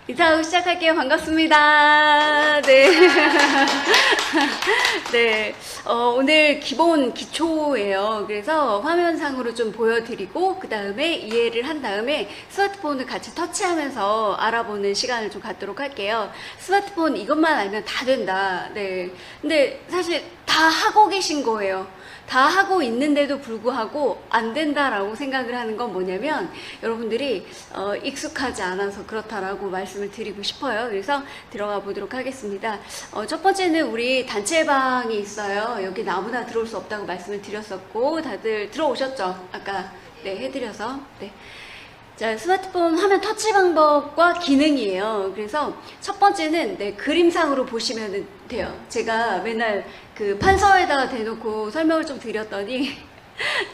인사하고 시작할게요. 반갑습니다. 네. 네. 오늘 기본 기초예요. 그래서 화면상으로 좀 보여드리고, 그 다음에 이해를 한 다음에 스마트폰을 같이 터치하면서 알아보는 시간을 좀 갖도록 할게요. 스마트폰 이것만 알면 다 된다. 네. 근데 사실 다 하고 계신 거예요. 다 하고 있는데도 불구하고 안 된다라고 생각을 하는 건 뭐냐면 여러분들이 익숙하지 않아서 그렇다라고 말씀을 드리고 싶어요. 그래서 들어가 보도록 하겠습니다. 첫 번째는 우리 단체방이 있어요. 여기 아무나 들어올 수 없다고 말씀을 드렸었고 다들 들어오셨죠? 아까 네 해드려서 네. 자, 스마트폰 화면 터치 방법과 기능이에요. 그래서 첫 번째는 네, 그림상으로 보시면 돼요. 제가 맨날 그 판서에다가 대놓고 설명을 좀 드렸더니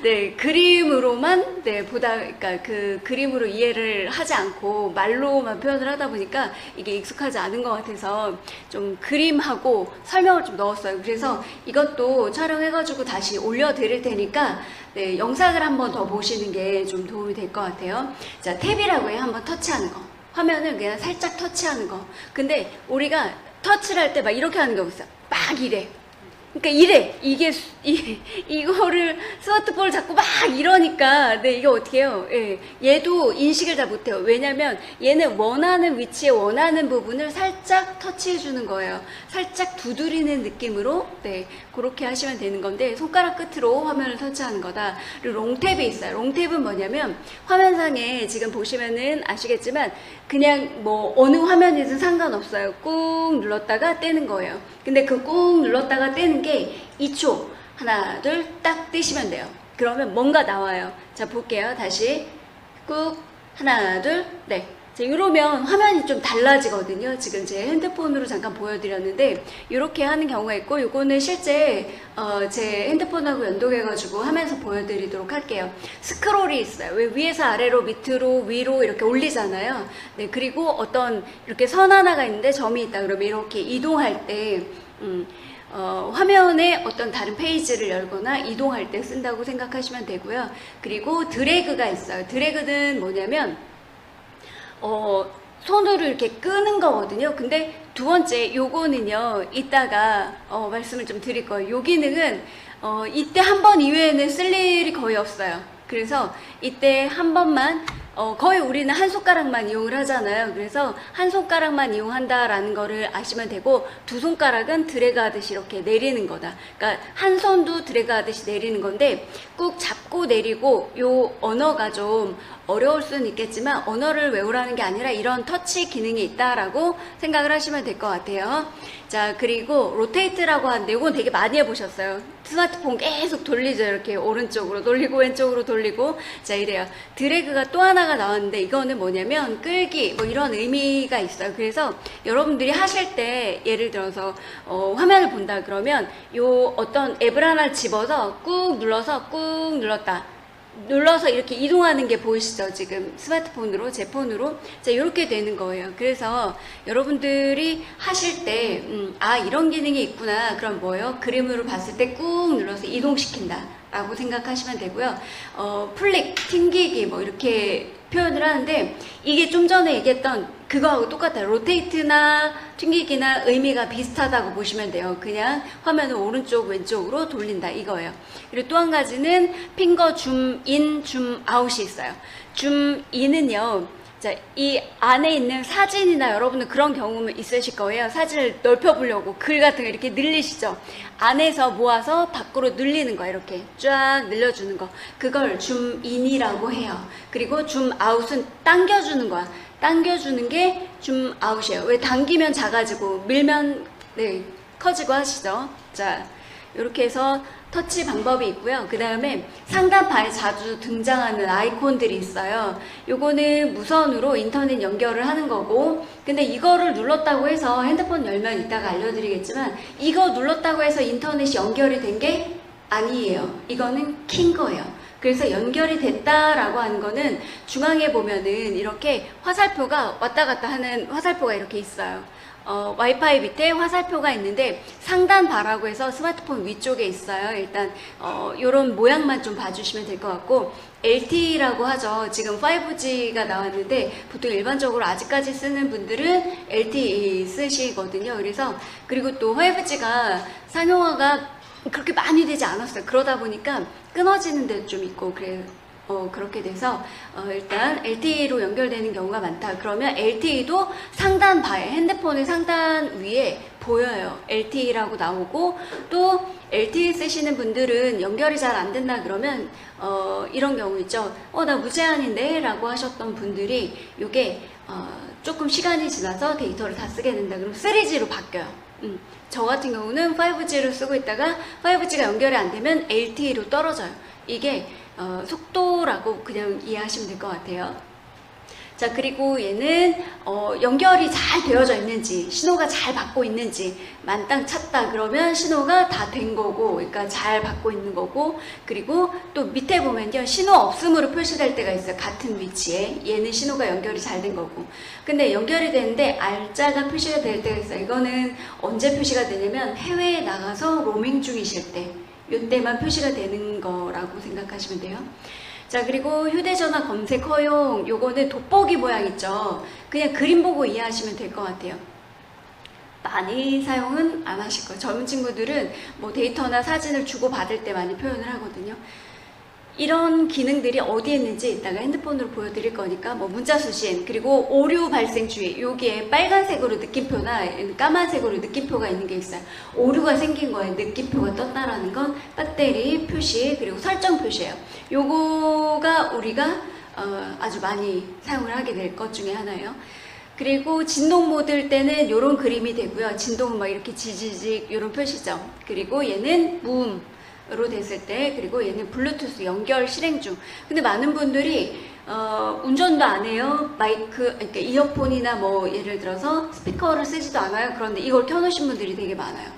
네, 그림으로만 그러니까 그 그림으로 이해를 하지 않고 말로만 표현을 하다 보니까 이게 익숙하지 않은 것 같아서 좀 그림하고 설명을 좀 넣었어요. 그래서 이것도 촬영해가지고 다시 올려드릴 테니까 네, 영상을 한번 더 보시는 게 좀 도움이 될 것 같아요. 자, 탭이라고 해요. 한번 터치하는 거. 화면을 그냥 살짝 터치하는 거. 근데 우리가 터치를 할 때 막 이렇게 하는 거 있어요. 막 이래. 그러니까 이래. 이거를 스마트폰을 자꾸 막 이러니까 네, 이게 어떻게 해요? 예, 얘도 인식을 잘 못해요. 왜냐면 얘는 원하는 위치에 원하는 부분을 살짝 터치해 주는 거예요. 살짝 두드리는 느낌으로 네, 그렇게 하시면 되는 건데 손가락 끝으로 화면을 터치하는 거다. 그리고 롱탭이 있어요. 롱탭은 뭐냐면 화면상에 지금 보시면은 아시겠지만 그냥 뭐 어느 화면이든 상관없어요. 꾹 눌렀다가 떼는 거예요. 근데 그 꾹 눌렀다가 떼는 게 2초 하나 둘 딱 떼시면 돼요. 그러면 뭔가 나와요. 자 볼게요. 다시 꾹 하나 둘 네. 자, 이러면 화면이 좀 달라지거든요. 지금 제 핸드폰으로 잠깐 보여드렸는데 이렇게 하는 경우가 있고 이거는 실제 제 핸드폰하고 연동해가지고 하면서 보여드리도록 할게요. 스크롤이 있어요. 왜 위에서 아래로 밑으로 위로 이렇게 올리잖아요. 네, 그리고 어떤 이렇게 선 하나가 있는데 점이 있다 그러면 이렇게 이동할 때 화면에 어떤 다른 페이지를 열거나 이동할 때 쓴다고 생각하시면 되고요. 그리고 드래그가 있어요. 드래그는 뭐냐면 손으로 이렇게 끄는 거거든요. 근데 두 번째 요거는요 이따가 말씀을 좀 드릴 거예요. 요 기능은 이때 한 번 이외에는 쓸 일이 거의 없어요. 그래서 이때 한 번만 거의 우리는 한 손가락만 이용을 하잖아요. 그래서 한 손가락만 이용한다라는 거를 아시면 되고 두 손가락은 드래그 하듯이 이렇게 내리는 거다. 그러니까 한 손도 드래그 하듯이 내리는 건데 꾹 잡고 내리고 요 언어가 좀 어려울 수는 있겠지만 언어를 외우라는 게 아니라 이런 터치 기능이 있다라고 생각을 하시면 될 것 같아요. 자, 그리고 로테이트라고 하는데 이건 되게 많이 해보셨어요. 스마트폰 계속 돌리죠. 이렇게 오른쪽으로 돌리고 왼쪽으로 돌리고 자 이래요. 드래그가 또 하나가 나왔는데 이거는 뭐냐면 끌기 뭐 이런 의미가 있어요. 그래서 여러분들이 하실 때 예를 들어서 화면을 본다 그러면 요 어떤 앱을 하나 집어서 꾹 눌러서 꾹 눌러서 이렇게 이동하는 게 보이시죠? 지금 스마트폰으로, 제 폰으로. 자, 이렇게 되는 거예요. 그래서 여러분들이 하실 때, 이런 기능이 있구나. 그럼 뭐예요? 그림으로 봤을 때 꾹 눌러서 이동시킨다. 라고 생각하시면 되고요. 플릭, 튕기기, 뭐, 이렇게 표현을 하는데, 이게 좀 전에 얘기했던 그거하고 똑같아요. 로테이트나 튕기기나 의미가 비슷하다고 보시면 돼요. 그냥 화면을 오른쪽, 왼쪽으로 돌린다. 이거예요. 그리고 또 한 가지는 핑거 줌인, 줌아웃이 있어요. 줌인은요. 자, 이 안에 있는 사진이나 여러분은 그런 경험은 있으실 거예요. 사진을 넓혀보려고 글 같은 거 이렇게 늘리시죠. 안에서 모아서 밖으로 늘리는 거 이렇게 쫙 늘려주는 거. 그걸 줌인이라고 해요. 그리고 줌아웃은 당겨주는 거야. 당겨주는 게 줌아웃이에요. 왜 당기면 작아지고 밀면 네, 커지고 하시죠. 자, 이렇게 해서 터치 방법이 있고요. 그 다음에 상단판에 자주 등장하는 아이콘들이 있어요. 요거는 무선으로 인터넷 연결을 하는 거고 근데 이거를 눌렀다고 해서 핸드폰 열면 이따가 알려드리겠지만 이거 눌렀다고 해서 인터넷이 연결이 된 게 아니에요. 이거는 킨 거예요. 그래서 연결이 됐다라고 하는 거는 중앙에 보면은 이렇게 화살표가 왔다 갔다 하는 화살표가 이렇게 있어요. 와이파이 밑에 화살표가 있는데 상단 바라고 해서 스마트폰 위쪽에 있어요. 일단 요런 모양만 좀 봐주시면 될 것 같고, LTE라고 하죠. 지금 5G가 나왔는데 보통 일반적으로 아직까지 쓰는 분들은 LTE 쓰시거든요. 그래서 그리고 또 5G가 상용화가 그렇게 많이 되지 않았어요. 그러다 보니까 끊어지는 데도 좀 있고 그래요. 그렇게 돼서 일단 LTE로 연결되는 경우가 많다. 그러면 LTE도 상단 바에, 핸드폰의 상단 위에 보여요. LTE라고 나오고, 또 LTE 쓰시는 분들은 연결이 잘 안 된다 그러면 이런 경우 있죠. 나 무제한인데 라고 하셨던 분들이 이게 조금 시간이 지나서 데이터를 다 쓰게 된다. 그럼 3G로 바뀌어요. 저 같은 경우는 5G를 쓰고 있다가 5G가 연결이 안 되면 LTE로 떨어져요. 이게 속도라고 그냥 이해하시면 될 것 같아요. 자, 그리고 얘는 연결이 잘 되어져 있는지, 신호가 잘 받고 있는지, 만땅 찼다 그러면 신호가 다 된 거고, 그러니까 잘 받고 있는 거고, 그리고 또 밑에 보면요, 신호 없음으로 표시될 때가 있어요. 같은 위치에. 얘는 신호가 연결이 잘 된 거고. 근데 연결이 되는데 R자가 표시가 될 때가 있어요. 이거는 언제 표시가 되냐면 해외에 나가서 로밍 중이실 때, 이때만 표시가 되는 거라고 생각하시면 돼요. 자, 그리고 휴대전화 검색 허용, 요거는 돋보기 모양 있죠. 그냥 그림 보고 이해하시면 될 것 같아요. 많이 사용은 안 하실 거예요. 젊은 친구들은 뭐 데이터나 사진을 주고받을 때 많이 표현을 하거든요. 이런 기능들이 어디에 있는지 이따가 핸드폰으로 보여드릴 거니까, 뭐 문자 수신, 그리고 오류 발생 주의, 여기에 빨간색으로 느낌표나 까만색으로 느낌표가 있는 게 있어요. 오류가 생긴 거에 느낌표가 떴다라는 건 배터리 표시, 그리고 설정 표시예요. 요거가 우리가 아주 많이 사용을 하게 될 것 중에 하나예요. 그리고 진동 모드일 때는 이런 그림이 되고요. 진동은 막 이렇게 지지직 이런 표시죠. 그리고 얘는 무음 으로 됐을 때, 그리고 얘는 블루투스 연결 실행 중. 근데 많은 분들이 운전도 안 해요. 마이크, 그러니까 이어폰이나 뭐 예를 들어서 스피커를 쓰지도 않아요. 그런데 이걸 켜놓으신 분들이 되게 많아요.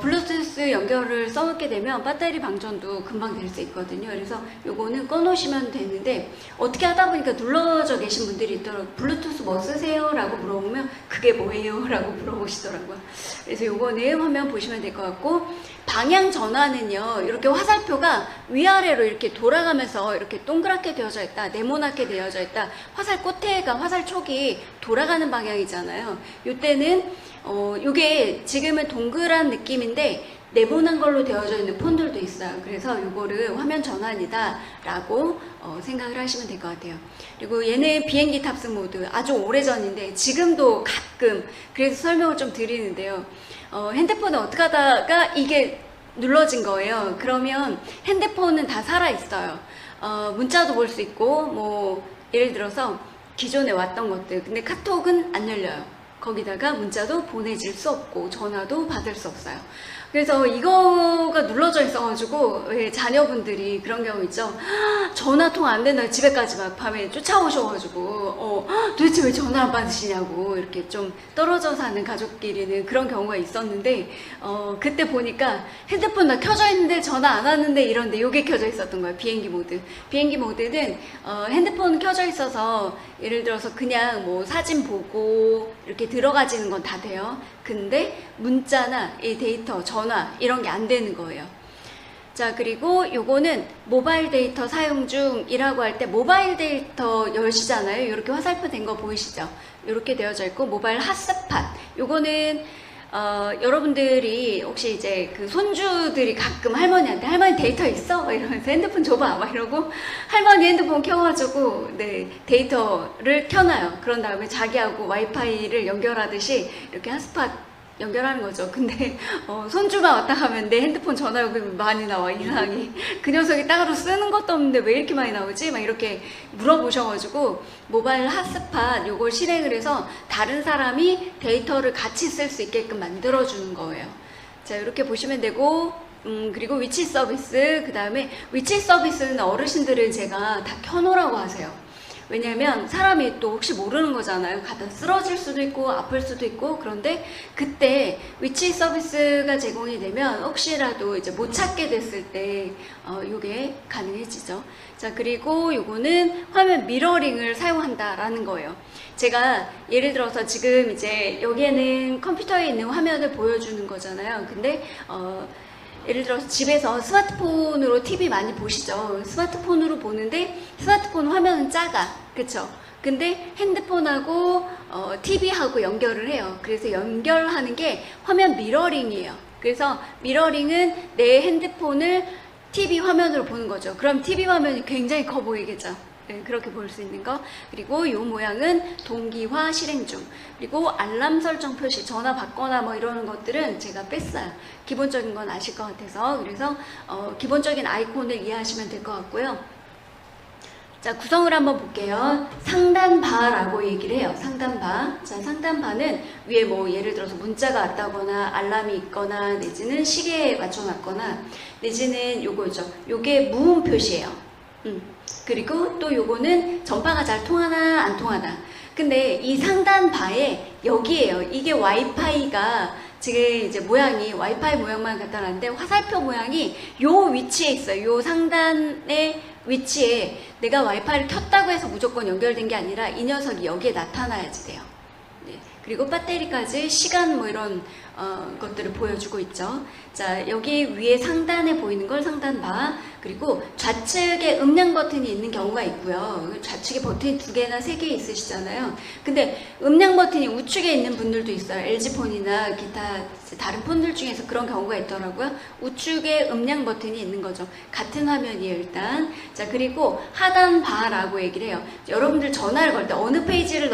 블루투스 연결을 써놓게 되면 배터리 방전도 금방 될 수 있거든요. 그래서 요거는 꺼놓으시면 되는데, 어떻게 하다 보니까 눌러져 계신 분들이 있더라고요. 블루투스 뭐 쓰세요? 라고 물어보면 그게 뭐예요? 라고 물어보시더라고요. 그래서 요거는 화면 보시면 될 것 같고, 방향 전환은요, 이렇게 화살표가 위아래로 이렇게 돌아가면서 이렇게 동그랗게 되어져 있다, 네모나게 되어져 있다, 화살 끝에가 화살 촉이 돌아가는 방향이잖아요. 요때는 요게 지금은 동그란 느낌인데 네모난 걸로 되어져 있는 폰들도 있어요. 그래서 요거를 화면 전환이다 라고 생각을 하시면 될 것 같아요. 그리고 얘는 비행기 탑승 모드, 아주 오래전인데 지금도 가끔, 그래서 설명을 좀 드리는데요. 핸드폰을 어떻게 하다가 이게 눌러진 거예요. 그러면 핸드폰은 다 살아있어요. 문자도 볼 수 있고, 뭐 예를 들어서 기존에 왔던 것들, 근데 카톡은 안 열려요. 거기다가 문자도 보내질 수 없고 전화도 받을 수 없어요. 그래서 이거가 눌러져 있어가지고 왜 자녀분들이 그런 경우 있죠. 전화통 안 된다, 집에까지 막 밤에 쫓아오셔가지고 도대체 왜 전화 안 받으시냐고 이렇게 좀 떨어져 사는 가족끼리는 그런 경우가 있었는데, 그때 보니까 핸드폰 다 켜져 있는데 전화 안 왔는데 이런데 요게 켜져 있었던 거예요. 비행기 모드. 비행기 모드는 핸드폰 켜져 있어서 예를 들어서 그냥 뭐 사진 보고 이렇게 들어가지는 건 다 돼요. 근데 문자나 이 데이터, 전화 이런 게 안 되는 거예요. 자, 그리고 요거는 모바일 데이터 사용 중이라고 할 때 모바일 데이터 여시잖아요. 이렇게 화살표 된 거 보이시죠? 이렇게 되어져 있고, 모바일 핫스팟, 요거는 여러분들이 혹시 이제 그 손주들이 가끔 할머니한테 할머니 데이터 있어? 막 이러면서 핸드폰 줘봐 막 이러고 할머니 핸드폰 켜가지고 네, 데이터를 켜놔요. 그런 다음에 자기하고 와이파이를 연결하듯이 이렇게 핫스팟 연결하는 거죠. 근데 손주가 왔다 가면 내 핸드폰 전화요금이 많이 나와, 이상하게. 그 녀석이 따로 쓰는 것도 없는데 왜 이렇게 많이 나오지? 막 이렇게 물어보셔가지고 모바일 핫스팟 요걸 실행을 해서 다른 사람이 데이터를 같이 쓸 수 있게끔 만들어주는 거예요. 자, 이렇게 보시면 되고, 그리고 위치 서비스, 그 다음에 위치 서비스는 어르신들은 제가 다 켜놓으라고 하세요. 왜냐면 사람이 또 혹시 모르는 거잖아요. 가다 쓰러질 수도 있고 아플 수도 있고. 그런데 그때 위치 서비스가 제공이 되면 혹시라도 이제 못 찾게 됐을 때 요게 가능해지죠. 자, 그리고 요거는 화면 미러링을 사용한다라는 거예요. 제가 예를 들어서 지금 이제 여기에는 컴퓨터에 있는 화면을 보여주는 거잖아요. 근데 예를 들어서 집에서 스마트폰으로 TV 많이 보시죠. 스마트폰으로 보는데 스마트폰 화면은 작아, 그쵸? 근데 핸드폰하고 TV하고 연결을 해요. 그래서 연결하는 게 화면 미러링이에요. 그래서 미러링은 내 핸드폰을 TV 화면으로 보는 거죠. 그럼 TV 화면이 굉장히 커 보이겠죠. 네, 그렇게 볼 수 있는 거. 그리고 이 모양은 동기화 실행 중. 그리고 알람 설정 표시, 전화 받거나 뭐 이러는 것들은 제가 뺐어요. 기본적인 건 아실 것 같아서. 그래서 기본적인 아이콘을 이해하시면 될 것 같고요. 자, 구성을 한번 볼게요. 상단바라고 얘기를 해요. 상단바. 자, 상단바는 위에 뭐 예를 들어서 문자가 왔다거나 알람이 있거나 내지는 시계에 맞춰놨거나 내지는 요거죠. 요게 무음 표시예요. 그리고 또 요거는 전파가 잘 통하나 안 통하나. 근데 이 상단바에 여기에요. 이게 와이파이가 지금 이제 모양이 와이파이 모양만 갖다 놨는데 화살표 모양이 요 위치에 있어요. 요 상단의 위치에 내가 와이파이를 켰다고 해서 무조건 연결된 게 아니라 이 녀석이 여기에 나타나야지 돼요. 네. 그리고 배터리까지 시간 뭐 이런 것들을 보여주고 있죠. 자, 여기 위에 상단에 보이는 걸 상단바. 그리고 좌측에 음량 버튼이 있는 경우가 있고요. 좌측에 버튼이 2개나 3개 있으시잖아요. 근데 음량 버튼이 우측에 있는 분들도 있어요. LG폰이나 기타 다른 폰들 중에서 그런 경우가 있더라고요. 우측에 음량 버튼이 있는 거죠. 같은 화면이에요, 일단. 자, 그리고 하단바라고 얘기를 해요. 여러분들 전화를 걸 때 어느 페이지를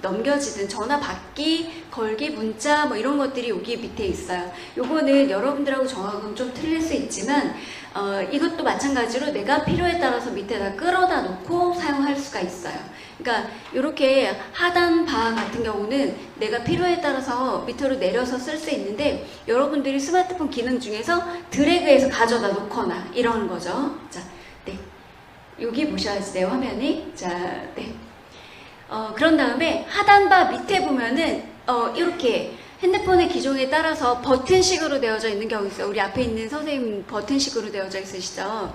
넘겨지든 전화 받기, 걸기, 문자 뭐 이런 것들이 여기 밑에 있어요. 요거는 여러분들하고 저하고는 좀 틀릴 수 있지만 이것도 마찬가지로 내가 필요에 따라서 밑에다 끌어다 놓고 사용할 수가 있어요. 그러니까 이렇게 하단바 같은 경우는 내가 필요에 따라서 밑으로 내려서 쓸 수 있는데 여러분들이 스마트폰 기능 중에서 드래그해서 가져다 놓거나 이러는 거죠. 자, 네. 여기 보셔야지 돼요, 화면이. 자, 네. 그런 다음에 하단바 밑에 보면은 이렇게 핸드폰의 기종에 따라서 버튼식으로 되어져 있는 경우 있어요. 우리 앞에 있는 선생님 버튼식으로 되어져 있으시죠.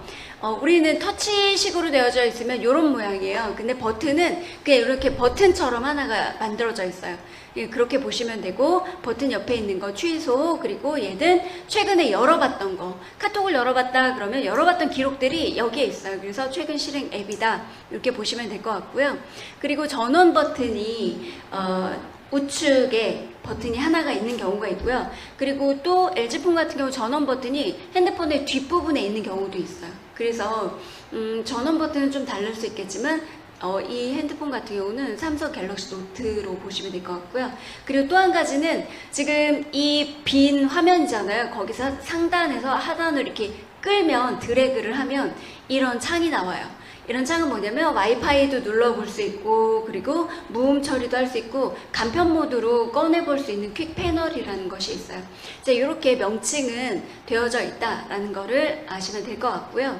우리는 터치식으로 되어져 있으면 이런 모양이에요. 근데 버튼은 그냥 이렇게 버튼처럼 하나가 만들어져 있어요. 예, 그렇게 보시면 되고 버튼 옆에 있는 거 취소. 그리고 얘는 최근에 열어봤던 거, 카톡을 열어봤다 그러면 열어봤던 기록들이 여기에 있어요. 그래서 최근 실행 앱이다 이렇게 보시면 될 것 같고요. 그리고 전원 버튼이 우측에 버튼이 하나가 있는 경우가 있고요. 그리고 또 LG폰 같은 경우 전원 버튼이 핸드폰의 뒷부분에 있는 경우도 있어요. 그래서 전원 버튼은 좀 다를 수 있겠지만 이 핸드폰 같은 경우는 삼성 갤럭시 노트로 보시면 될 것 같고요. 그리고 또 한 가지는 지금 이 빈 화면이잖아요. 거기서 상단에서 하단으로 이렇게 끌면 드래그를 하면 이런 창이 나와요. 이런 창은 뭐냐면 와이파이도 눌러볼 수 있고 그리고 무음 처리도 할 수 있고 간편 모드로 꺼내볼 수 있는 퀵 패널이라는 것이 있어요. 자, 이렇게 명칭은 되어져 있다라는 거를 아시면 될 것 같고요.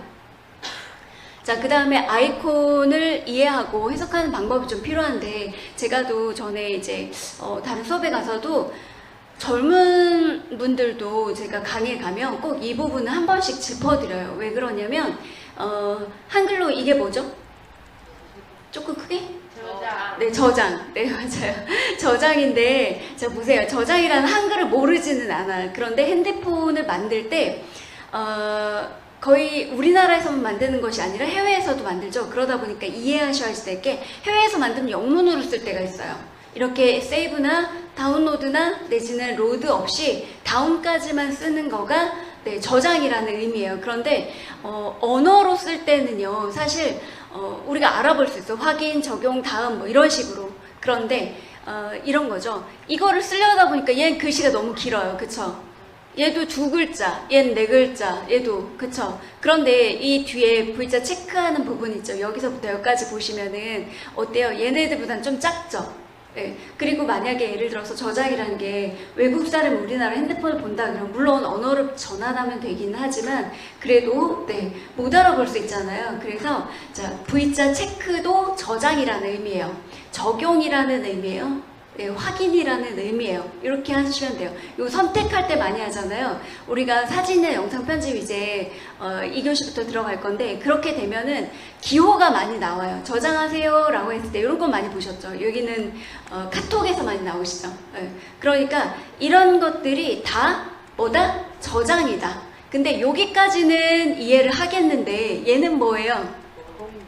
자, 그 다음에 아이콘을 이해하고 해석하는 방법이 좀 필요한데 제가 또 전에 이제 다른 수업에 가서도 젊은 분들도 제가 강의에 가면 꼭 이 부분을 한 번씩 짚어드려요. 왜 그러냐면 한글로 이게 뭐죠? 조금 크게? 저장. 네, 저장. 네, 맞아요. 저장인데, 자, 보세요. 저장이라는 한글을 모르지는 않아요. 그런데 핸드폰을 만들 때, 거의 우리나라에서만 만드는 것이 아니라 해외에서도 만들죠. 그러다 보니까 이해하셔야 될 게 해외에서 만들면 영문으로 쓸 때가 있어요. 이렇게 세이브나 다운로드나 내지는 로드 없이 다운까지만 쓰는 거가 네, 저장이라는 의미예요. 그런데 언어로 쓸 때는요, 사실 우리가 알아볼 수 있어요. 확인, 적용, 다음 뭐 이런 식으로. 그런데 이런 거죠. 이거를 쓰려다 보니까 얘는 글씨가 너무 길어요. 그쵸? 얘도 2글자, 얘는 4글자, 얘도 그쵸? 그런데 이 뒤에 V자 체크하는 부분 있죠. 여기서부터 여기까지 보시면은 어때요? 얘네들보다는 좀 작죠? 예, 그리고 만약에 예를 들어서 저장이라는 게 외국 사람 우리나라 핸드폰을 본다 그러면 물론 언어를 전환하면 되긴 하지만 그래도 네, 못 알아볼 수 있잖아요. 그래서 자, V자 체크도 저장이라는 의미예요. 적용이라는 의미예요. 네, 확인이라는 의미예요. 이렇게 하시면 돼요. 이거 선택할 때 많이 하잖아요. 우리가 사진이나 영상 편집 이제 2교시부터 들어갈 건데 그렇게 되면은 기호가 많이 나와요. 저장하세요 라고 했을 때 이런 거 많이 보셨죠? 여기는 카톡에서 많이 나오시죠? 네. 그러니까 이런 것들이 다 뭐다? 저장이다. 근데 여기까지는 이해를 하겠는데 얘는 뭐예요?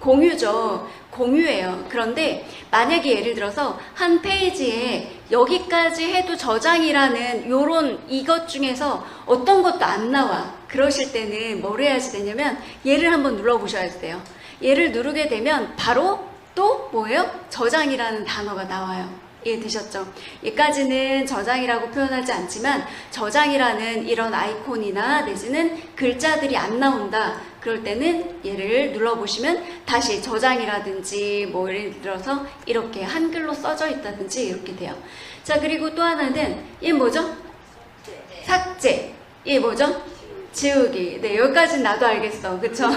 공유죠. 공유예요. 그런데 만약에 예를 들어서 한 페이지에 여기까지 해도 저장이라는 요런 이것 중에서 어떤 것도 안 나와. 그러실 때는 뭘 해야지 되냐면 얘를 한번 눌러보셔야 돼요. 얘를 누르게 되면 바로 또 뭐예요? 저장이라는 단어가 나와요. 이해되셨죠? 여기까지는 저장이라고 표현하지 않지만 저장이라는 이런 아이콘이나 내지는 글자들이 안 나온다. 그럴 때는 얘를 눌러보시면 다시 저장이라든지 뭐 예를 들어서 이렇게 한글로 써져 있다든지 이렇게 돼요. 자, 그리고 또 하나는 얘 뭐죠? 삭제. 얘 뭐죠? 지우기. 네, 여기까지는 나도 알겠어. 그쵸?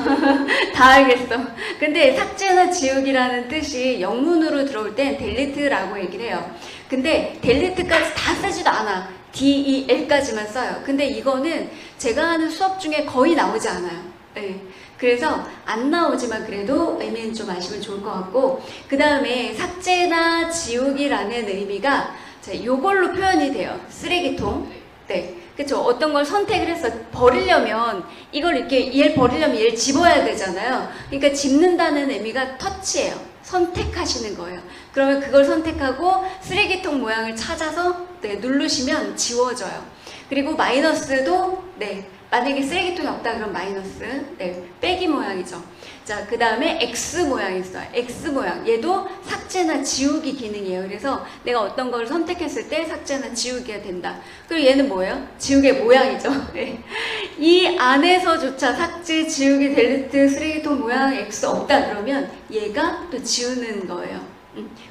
다 알겠어. 근데 삭제나 지우기라는 뜻이 영문으로 들어올 땐 델리트라고 얘기를 해요. 근데 델리트까지 다 쓰지도 않아. DEL까지만 써요. 근데 이거는 제가 하는 수업 중에 거의 나오지 않아요. 네. 그래서 안 나오지만 그래도 의미는 좀 아시면 좋을 것 같고 그 다음에 삭제나 지우기라는 의미가 자, 요걸로 표현이 돼요. 쓰레기통. 네. 그쵸. 어떤 걸 선택을 해서 버리려면 이걸 이렇게 얘를 버리려면 얘를 집어야 되잖아요. 그러니까 집는다는 의미가 터치예요. 선택하시는 거예요. 그러면 그걸 선택하고 쓰레기통 모양을 찾아서 네, 누르시면 지워져요. 그리고 마이너스도 네, 만약에 쓰레기통이 없다 그러면 마이너스 네, 빼기 모양이죠. 자, 그 다음에 X 모양이 있어요. X 모양. 얘도 삭제나 지우기 기능이에요. 그래서 내가 어떤 걸 선택했을 때 삭제나 지우기가 된다. 그리고 얘는 뭐예요? 지우개의 모양이죠. 네. 이 안에서조차 삭제, 지우기, 델리트, 쓰레기통 모양 X 없다 그러면 얘가 또 지우는 거예요.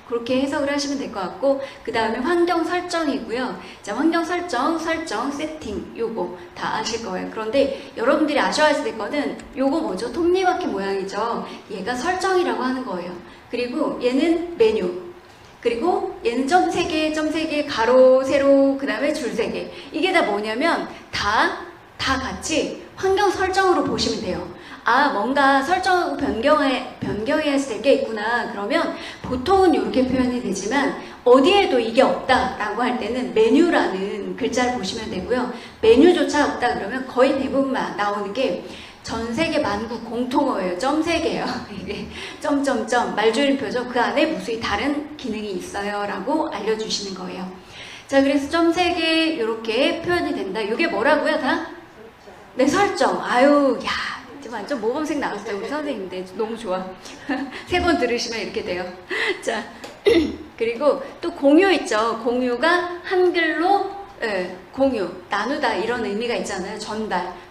그렇게 해석을 하시면 될 것 같고 그 다음에 환경 설정이고요. 자, 환경 설정, 세팅 요거 다 아실 거예요. 그런데 여러분들이 아셔야 될 거는 요거 뭐죠? 톱니바퀴 모양이죠. 얘가 설정이라고 하는 거예요. 그리고 얘는 메뉴. 그리고 얘는 점 3개, 가로, 세로, 그 다음에 줄 3개. 이게 다 뭐냐면 다 같이 환경 설정으로 보시면 돼요. 아, 뭔가 설정하고 변경해야 될 게 있구나. 그러면 보통은 이렇게 표현이 되지만 어디에도 이게 없다라고 할 때는 메뉴라는 글자를 보시면 되고요. 메뉴조차 없다 그러면 거의 대부분 나오는 게 전 세계 만국 공통어예요. 점 3개예요. 이게 점점점 말줄임표죠. 그 안에 무수히 다른 기능이 있어요. 라고 알려주시는 거예요. 자, 그래서 점 3개 이렇게 표현이 된다. 이게 뭐라고요? 다? 네, 설정. 아유, 야. 완전 모범생 나왔어요. 우리 선생님인데 너무 좋아. 3번 들으시면 이렇게 돼요. 자, 그리고 또 공유 있죠. 공유가 한글로 공유, 나누다 이런 의미가 있잖아요.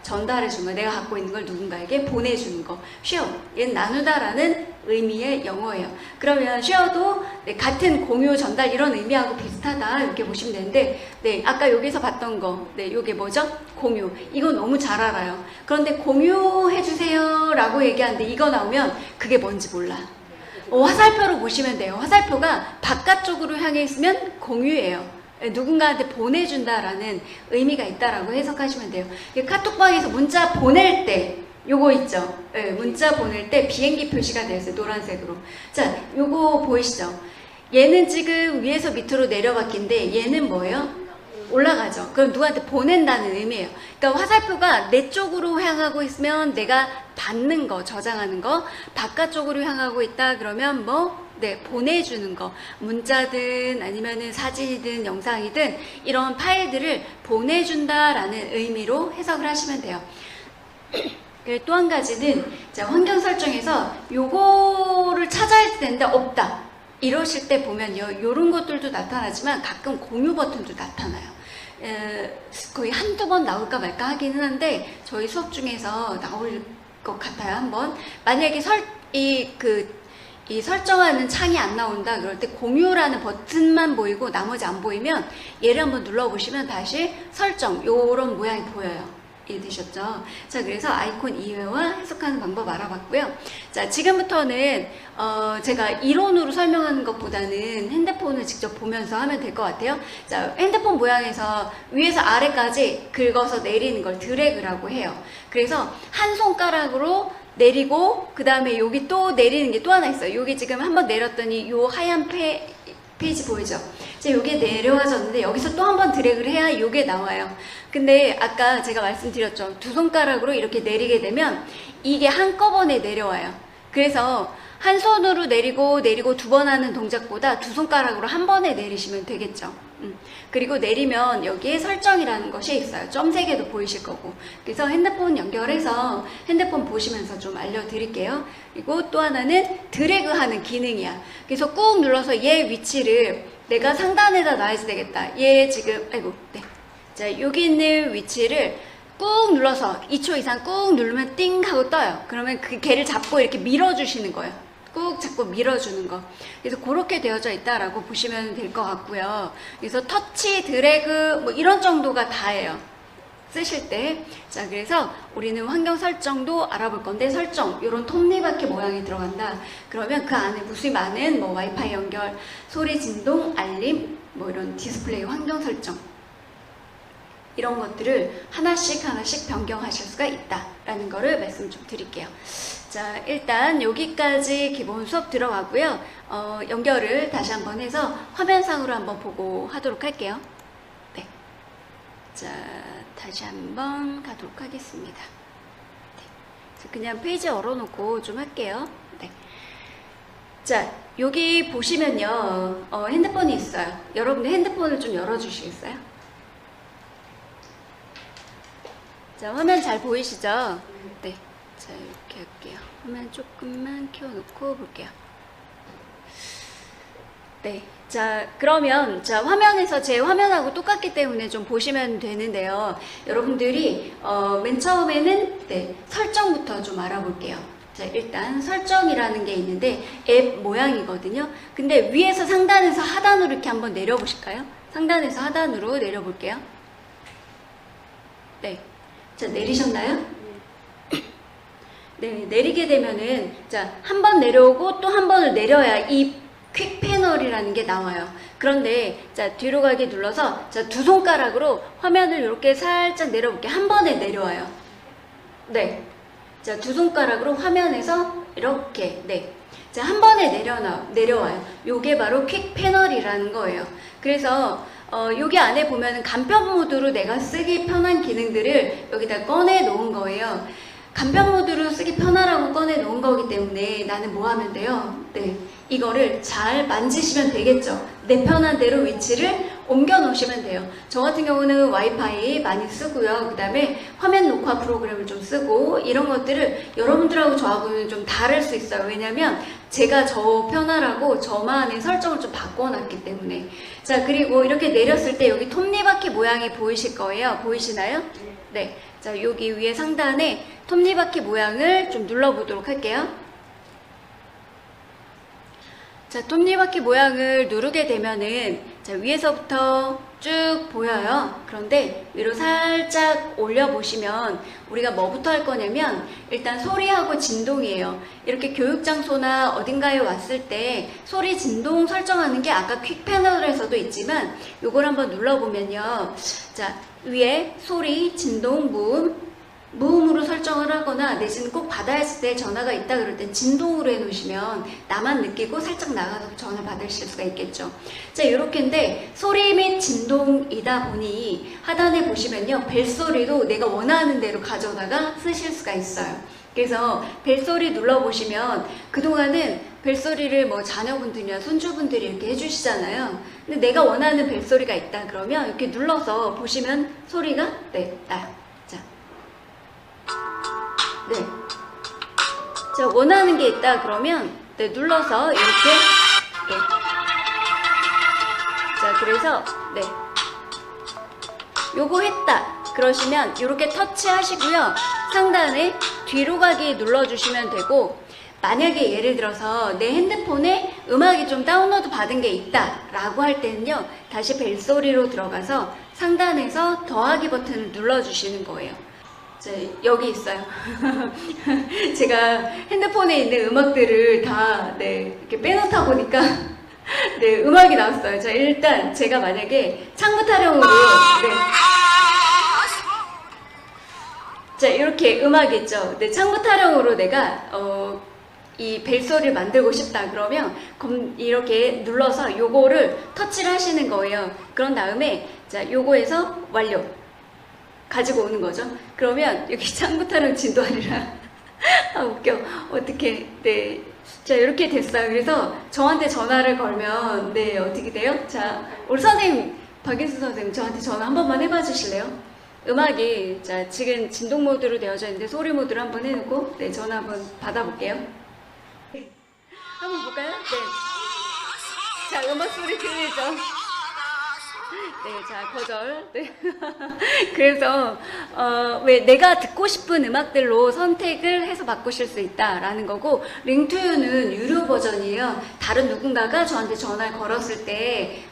전달해 주는 거. 내가 갖고 있는 걸 누군가에게 보내주는 거. share, 얘는 나누다라는 의미의 영어예요. 그러면 share도 네, 같은 공유, 전달 이런 의미하고 비슷하다 이렇게 보시면 되는데 네, 아까 여기서 봤던 거, 네, 요게 뭐죠? 공유. 이거 너무 잘 알아요. 그런데 공유해 주세요 라고 얘기하는데 이거 나오면 그게 뭔지 몰라. 화살표로 보시면 돼요. 화살표가 바깥쪽으로 향해 있으면 공유예요. 누군가한테 보내준다라는 의미가 있다라고 해석하시면 돼요. 카톡방에서 문자 보낼 때 요거 있죠. 네, 문자 보낼 때 비행기 표시가 되어 있어요. 노란색으로. 자, 요거 보이시죠? 얘는 지금 위에서 밑으로 내려갔긴데 얘는 뭐예요? 올라가죠. 그럼 누구한테 보낸다는 의미예요. 그러니까 화살표가 내 쪽으로 향하고 있으면 내가 받는 거, 저장하는 거, 바깥쪽으로 향하고 있다 그러면 뭐 네, 보내주는 거, 문자든 아니면은 사진이든 영상이든 이런 파일들을 보내준다라는 의미로 해석을 하시면 돼요. 또 한 가지는 자, 환경 설정에서 요거를 찾아야 되는데 없다. 이러실 때 보면요, 요런 것들도 나타나지만 가끔 공유 버튼도 나타나요. 거의 한두 번 나올까 말까 하기는 한데 저희 수업 중에서 나올 것 같아요. 한번 만약에 이 설정하는 창이 안 나온다 그럴 때 공유라는 버튼만 보이고 나머지 안 보이면 얘를 한번 눌러보시면 다시 설정 요런 모양이 보여요. 이해되셨죠? 자, 그래서 아이콘 이해와 해석하는 방법 알아봤고요. 자, 지금부터는 제가 이론으로 설명하는 것보다는 핸드폰을 직접 보면서 하면 될 것 같아요. 자, 핸드폰 모양에서 위에서 아래까지 긁어서 내리는 걸 드래그라고 해요. 그래서 한 손가락으로 내리고 그 다음에 여기 또 내리는 게 또 하나 있어요. 여기 지금 한번 내렸더니 요 하얀 페이지 보이죠? 자, 요게 내려와졌는데 여기서 또 한번 드래그를 해야 요게 나와요. 근데 아까 제가 말씀드렸죠. 두 손가락으로 이렇게 내리게 되면 이게 한꺼번에 내려와요. 그래서 한 손으로 내리고 두 번 하는 동작보다 두 손가락으로 한 번에 내리시면 되겠죠. 그리고 내리면 여기에 설정이라는 것이 있어요. 점 3개도 보이실 거고. 그래서 핸드폰 연결해서 핸드폰 보시면서 좀 알려드릴게요. 그리고 또 하나는 드래그 하는 기능이야. 그래서 꾹 눌러서 얘 위치를 내가 상단에다 놔야지 되겠다. 얘 지금 네. 자, 여기 있는 위치를 꾹 눌러서 2초 이상 꾹 누르면 띵 하고 떠요. 그러면 그 걔를 잡고 이렇게 밀어주시는 거예요. 꾹 잡고 밀어주는 거. 그래서 그렇게 되어져 있다라고 보시면 될 것 같고요. 그래서 터치, 드래그 뭐 이런 정도가 다예요. 쓰실 때. 자, 그래서 우리는 환경 설정도 알아볼 건데 설정, 이런 톱니바퀴 모양이 들어간다. 그러면 그 안에 무수히 많은 뭐 와이파이 연결, 소리, 진동, 알림, 뭐 이런 디스플레이 환경 설정 이런 것들을 하나씩 변경하실 수가 있다라는 거를 말씀 좀 드릴게요. 자, 일단 여기까지 기본 수업 들어가고요. 연결을 다시 한번 해서 화면상으로 한번 보고 하도록 할게요. 네. 자, 다시 한번 가도록 하겠습니다. 네. 그냥 페이지 열어놓고 좀 할게요. 네. 자, 여기 보시면요. 핸드폰이 있어요. 여러분들 핸드폰을 좀 열어주시겠어요? 자, 화면 잘 보이시죠? 네. 자, 이렇게 할게요. 화면 조금만 키워놓고 볼게요. 네. 자, 그러면, 자, 화면에서 제 화면하고 똑같기 때문에 좀 보시면 되는데요. 여러분들이, 맨 처음에는, 네, 설정부터 좀 알아볼게요. 자, 일단 설정이라는 게 있는데 앱 모양이거든요. 근데 위에서 상단에서 하단으로 이렇게 한번 내려보실까요? 상단에서 하단으로 내려볼게요. 네. 자, 내리셨나요? 네, 내리게 되면은, 자, 한 번 내려오고 또 한 번을 내려야 이 퀵 패널이라는 게 나와요. 그런데, 자, 뒤로 가기 눌러서, 자, 두 손가락으로 화면을 이렇게 살짝 내려볼게요. 한 번에 내려와요. 네. 자, 두 손가락으로 화면에서 이렇게, 네. 자, 한 번에 내려와요. 요게 바로 퀵 패널이라는 거예요. 그래서, 여기 안에 보면 간편 모드로 내가 쓰기 편한 기능들을 여기다 꺼내 놓은 거예요. 간편 모드로 쓰기 편하라고 꺼내 놓은 거기 때문에 나는 뭐 하면 돼요? 네. 이거를 잘 만지시면 되겠죠. 내 편한 대로 위치를 옮겨 놓으시면 돼요. 저 같은 경우는 와이파이 많이 쓰고요. 그 다음에 화면 녹화 프로그램을 좀 쓰고 이런 것들을 여러분들하고 저하고는 좀 다를 수 있어요. 왜냐면 제가 저 편하라고 저만의 설정을 좀 바꿔놨기 때문에. 자, 그리고 이렇게 내렸을 때 여기 톱니바퀴 모양이 보이실 거예요. 보이시나요? 네. 자, 여기 위에 상단에 톱니바퀴 모양을 좀 눌러보도록 할게요. 자, 톱니바퀴 모양을 누르게 되면은 자, 위에서부터 쭉 보여요. 그런데 위로 살짝 올려보시면 우리가 뭐부터 할 거냐면 일단 소리하고 진동이에요. 이렇게 교육장소나 어딘가에 왔을 때 소리 진동 설정하는 게 아까 퀵 패널에서도 있지만 요걸 한번 눌러보면요. 자, 위에 소리, 진동, 무음으로 설정을 하거나 내지는 꼭 받아야 했을 때 전화가 있다 그럴 땐 진동으로 해놓으시면 나만 느끼고 살짝 나가서 전화 받으실 수가 있겠죠. 자, 이렇게인데 소리 및 진동이다 보니 하단에 보시면요. 벨소리도 내가 원하는 대로 가져다가 쓰실 수가 있어요. 그래서 벨소리 눌러보시면 그동안은 벨소리를 뭐 자녀분들이나 손주분들이 이렇게 해주시잖아요. 근데 내가 원하는 벨소리가 있다 그러면 이렇게 눌러서 보시면 소리가 네, 나요. 네. 자, 원하는 게 있다 그러면 네, 눌러서 이렇게 네. 자, 그래서 네. 요거 했다 그러시면 이렇게 터치 하시고요. 상단에 뒤로 가기 눌러주시면 되고 만약에 예를 들어서 내 핸드폰에 음악이 좀 다운로드 받은 게 있다 라고 할 때는요, 다시 벨소리로 들어가서 상단에서 더하기 버튼을 눌러주시는 거예요. 자, 여기 있어요. 제가 핸드폰에 있는 음악들을 다 이렇게 빼놓다 보니까 음악이 나왔어요. 자, 일단 제가 만약에 창부 타령으로 자, 이렇게 음악이 있죠. 창부 타령으로 내가 이 벨소리를 만들고 싶다 그러면 이렇게 눌러서 요거를 터치를 하시는 거예요. 그런 다음에 자, 요거에서 완료 가지고 오는 거죠. 그러면 여기 창부 타령 진도하리라. 아, 웃겨. 어떻게 자, 이렇게 됐어요. 그래서 저한테 전화를 걸면 어떻게 돼요? 자, 우리 선생님 박인수 선생님 저한테 전화 한 번만 해봐 주실래요? 음악이 자, 지금 진동 모드로 되어져 있는데 소리 모드로 한번 해놓고 전화 한번 받아볼게요. 한번 볼까요? 자, 음악 소리 들리죠? 자, 거절. 그래서 왜 내가 듣고 싶은 음악들로 선택을 해서 바꾸실 수 있다라는 거고, 링투유는 유료 버전이에요. 다른 누군가가 저한테 전화를 걸었을 때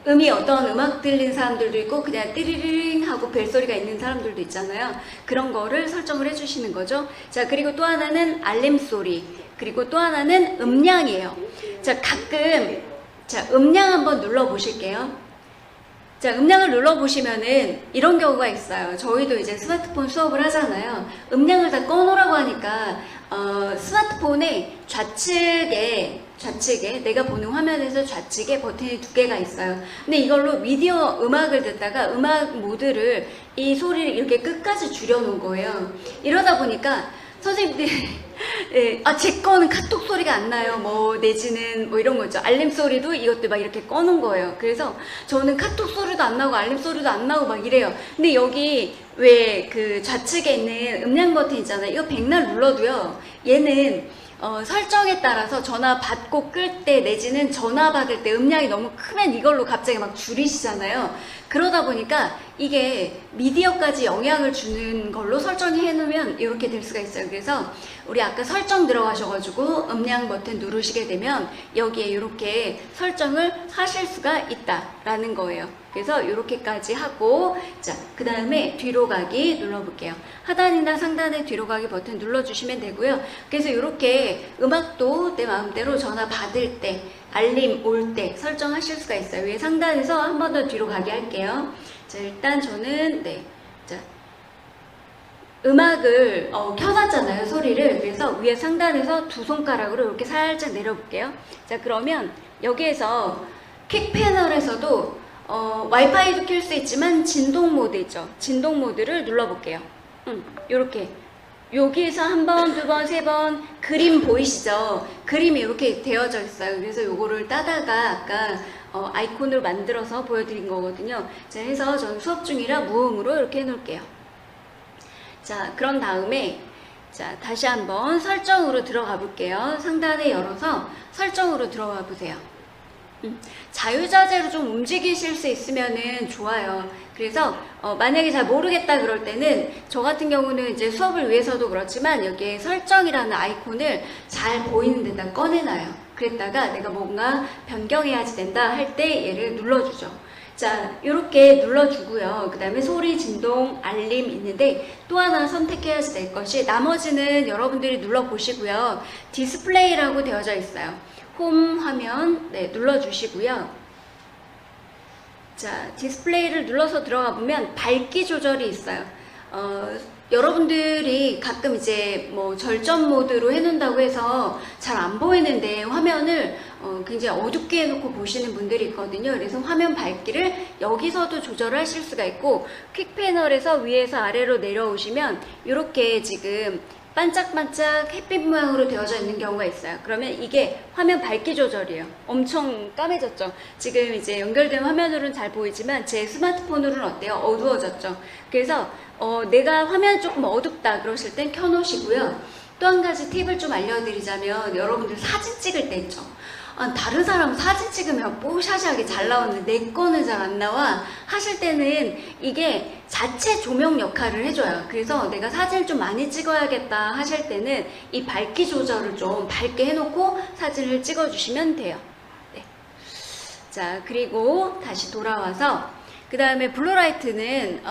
음이 어떤 음악 들린 사람들도 있고 그냥 띠리링 하고 벨소리가 있는 사람들도 있잖아요. 그런 거를 설정을 해주시는 거죠. 자, 그리고 또 하나는 알림 소리, 그리고 또 하나는 음량이에요. 자, 가끔 자, 음량 한번 눌러 보실게요. 자, 음량을 눌러보시면은 이런 경우가 있어요. 저희도 이제 스마트폰 수업을 하잖아요. 음량을 다 꺼놓으라고 하니까 스마트폰의 좌측에 내가 보는 화면에서 좌측에 버튼이 2개가 있어요. 근데 이걸로 미디어 음악을 듣다가 음악 모드를 이 소리를 이렇게 끝까지 줄여놓은 거예요. 이러다 보니까 선생님들이 제 거는 카톡 소리가 안 나요. 내지는 이런 거 있죠. 알림 소리도 이것도 막 이렇게 꺼놓은 거예요. 그래서 저는 카톡 소리도 안 나고 알림 소리도 안 나고 막 이래요. 근데 여기 왜 그 좌측에 있는 음량 버튼 있잖아요. 이거 백날 눌러도요. 얘는 설정에 따라서 전화 받고 끌 때 내지는 전화 받을 때 음량이 너무 크면 이걸로 갑자기 막 줄이시잖아요. 그러다 보니까 이게 미디어까지 영향을 주는 걸로 설정해 놓으면 이렇게 될 수가 있어요. 그래서 우리 아까 설정 들어가셔가지고 음량 버튼 누르시게 되면 여기에 이렇게 설정을 하실 수가 있다라는 거예요. 그래서 이렇게까지 하고, 자, 그 다음에 뒤로 가기 눌러볼게요. 하단이나 상단에 뒤로 가기 버튼 눌러주시면 되고요. 그래서 이렇게 음악도 내 마음대로 전화 받을 때, 알림 올 때 설정하실 수가 있어요. 위에 상단에서 한 번 더 뒤로 가게 할게요. 자, 일단 저는 자, 음악을 켜놨잖아요, 소리를. 그래서 위에 상단에서 2손가락으로 이렇게 살짝 내려볼게요. 자, 그러면 여기에서 퀵 패널에서도 와이파이도 켤 수 있지만 진동 모드 있죠. 진동 모드를 눌러볼게요. 요렇게 여기에서 한 번, 두 번, 세 번 그림 보이시죠? 그림이 이렇게 되어져 있어요. 그래서 요거를 따다가 아까 아이콘으로 만들어서 보여드린 거거든요. 자, 해서 저는 수업 중이라 무음으로 이렇게 해놓을게요. 자, 그런 다음에 자, 다시 한번 설정으로 들어가 볼게요. 상단에 열어서 설정으로 들어가 보세요. 자유자재로 좀 움직이실 수 있으면은 좋아요. 그래서 만약에 잘 모르겠다 그럴 때는 저 같은 경우는 이제 수업을 위해서도 그렇지만 여기에 설정이라는 아이콘을 잘 보이는 데다 꺼내놔요. 그랬다가 내가 뭔가 변경해야지 된다 할 때 얘를 눌러주죠. 자, 이렇게 눌러주고요. 그 다음에 소리, 진동, 알림 있는데 또 하나 선택해야지 될 것이, 나머지는 여러분들이 눌러보시고요. 디스플레이라고 되어져 있어요. 홈 화면 눌러주시고요. 자, 디스플레이를 눌러서 들어가 보면 밝기 조절이 있어요. 여러분들이 가끔 이제 절전 모드로 해놓는다고 해서 잘 안 보이는데 화면을 굉장히 어둡게 해놓고 보시는 분들이 있거든요. 그래서 화면 밝기를 여기서도 조절하실 수가 있고, 퀵 패널에서 위에서 아래로 내려오시면 이렇게 지금 반짝반짝 햇빛 모양으로 되어져 있는 경우가 있어요. 그러면 이게 화면 밝기 조절이에요. 엄청 까매졌죠? 지금 이제 연결된 화면으로는 잘 보이지만 제 스마트폰으로는 어때요? 어두워졌죠? 그래서 내가 화면이 조금 어둡다 그러실 땐 켜놓으시고요. 또 한 가지 팁을 좀 알려드리자면, 여러분들 사진 찍을 때 있죠? 아, 다른 사람 사진 찍으면 뽀샤시하게 잘 나오는데 내 거는 잘 안 나와 하실 때는 이게 자체 조명 역할을 해줘요. 그래서 내가 사진을 좀 많이 찍어야겠다 하실 때는 이 밝기 조절을 좀 밝게 해놓고 사진을 찍어주시면 돼요. 네. 자, 그리고 다시 돌아와서 그 다음에 블루라이트는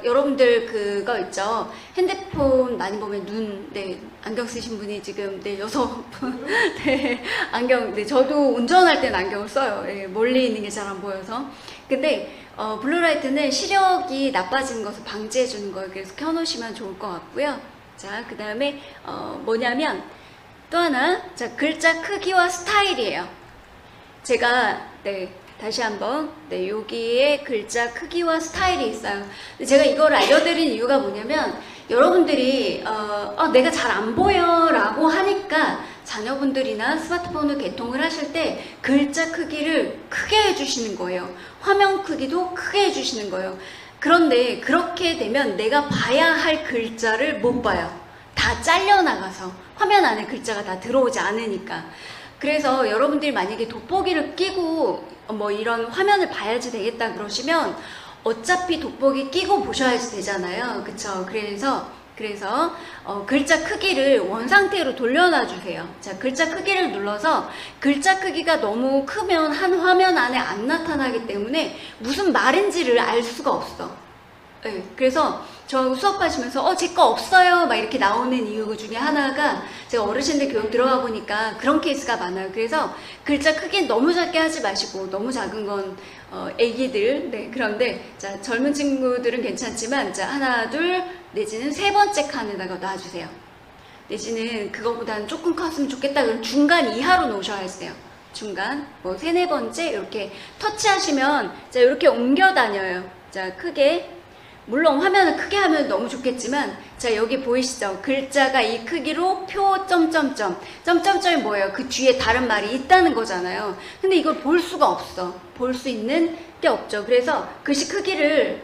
여러분들 그거 있죠. 핸드폰 많이 보면 네, 안경 쓰신 분이 지금 네, 6분 네, 안경, 네, 저도 운전할 때는 안경을 써요. 네, 멀리 있는 게 잘 안 보여서. 근데 블루라이트는 시력이 나빠지는 것을 방지해 주는 거예요. 그래서 켜놓으시면 좋을 것 같고요. 자, 그 다음에 뭐냐면 또 하나, 자, 글자 크기와 스타일이에요. 제가 네, 다시 한번 네, 여기에 글자 크기와 스타일이 있어요. 제가 이걸 알려드린 이유가 뭐냐면 여러분들이 내가 잘 안 보여 라고 하니까 자녀분들이나 스마트폰을 개통을 하실 때 글자 크기를 크게 해주시는 거예요. 화면 크기도 크게 해주시는 거예요. 그런데 그렇게 되면 내가 봐야 할 글자를 못 봐요. 다 잘려나가서 화면 안에 글자가 다 들어오지 않으니까. 그래서 여러분들이 만약에 돋보기를 끼고 뭐 이런 화면을 봐야지 되겠다 그러시면 어차피 돋보기 끼고 보셔야지 되잖아요. 그쵸? 그래서 글자 크기를 원상태로 돌려놔 주세요. 자, 글자 크기를 눌러서 글자 크기가 너무 크면 한 화면 안에 안 나타나기 때문에 무슨 말인지를 알 수가 없어. 네, 그래서 저 수업하시면서 제 거 없어요 막 이렇게 나오는 이유 중에 하나가 제가 어르신들 교육 들어가 보니까 그런 케이스가 많아요. 그래서 글자 크기 너무 작게 하지 마시고, 너무 작은 건 애기들, 네, 그런데 자, 젊은 친구들은 괜찮지만 자, 하나 둘 내지는 세 번째 칸에다가 놔주세요. 내지는 그거보다는 조금 컸으면 좋겠다 그럼 중간 이하로 놓으셔야 돼요. 중간 뭐 세네 번째 이렇게 터치하시면 자, 이렇게 옮겨 다녀요. 자, 크게, 물론 화면을 크게 하면 너무 좋겠지만 자, 여기 보이시죠? 글자가 이 크기로 표 점점점, 점점점이 뭐예요? 그 뒤에 다른 말이 있다는 거잖아요. 근데 이걸 볼 수가 없어. 볼 수 있는 게 없죠. 그래서 글씨 크기를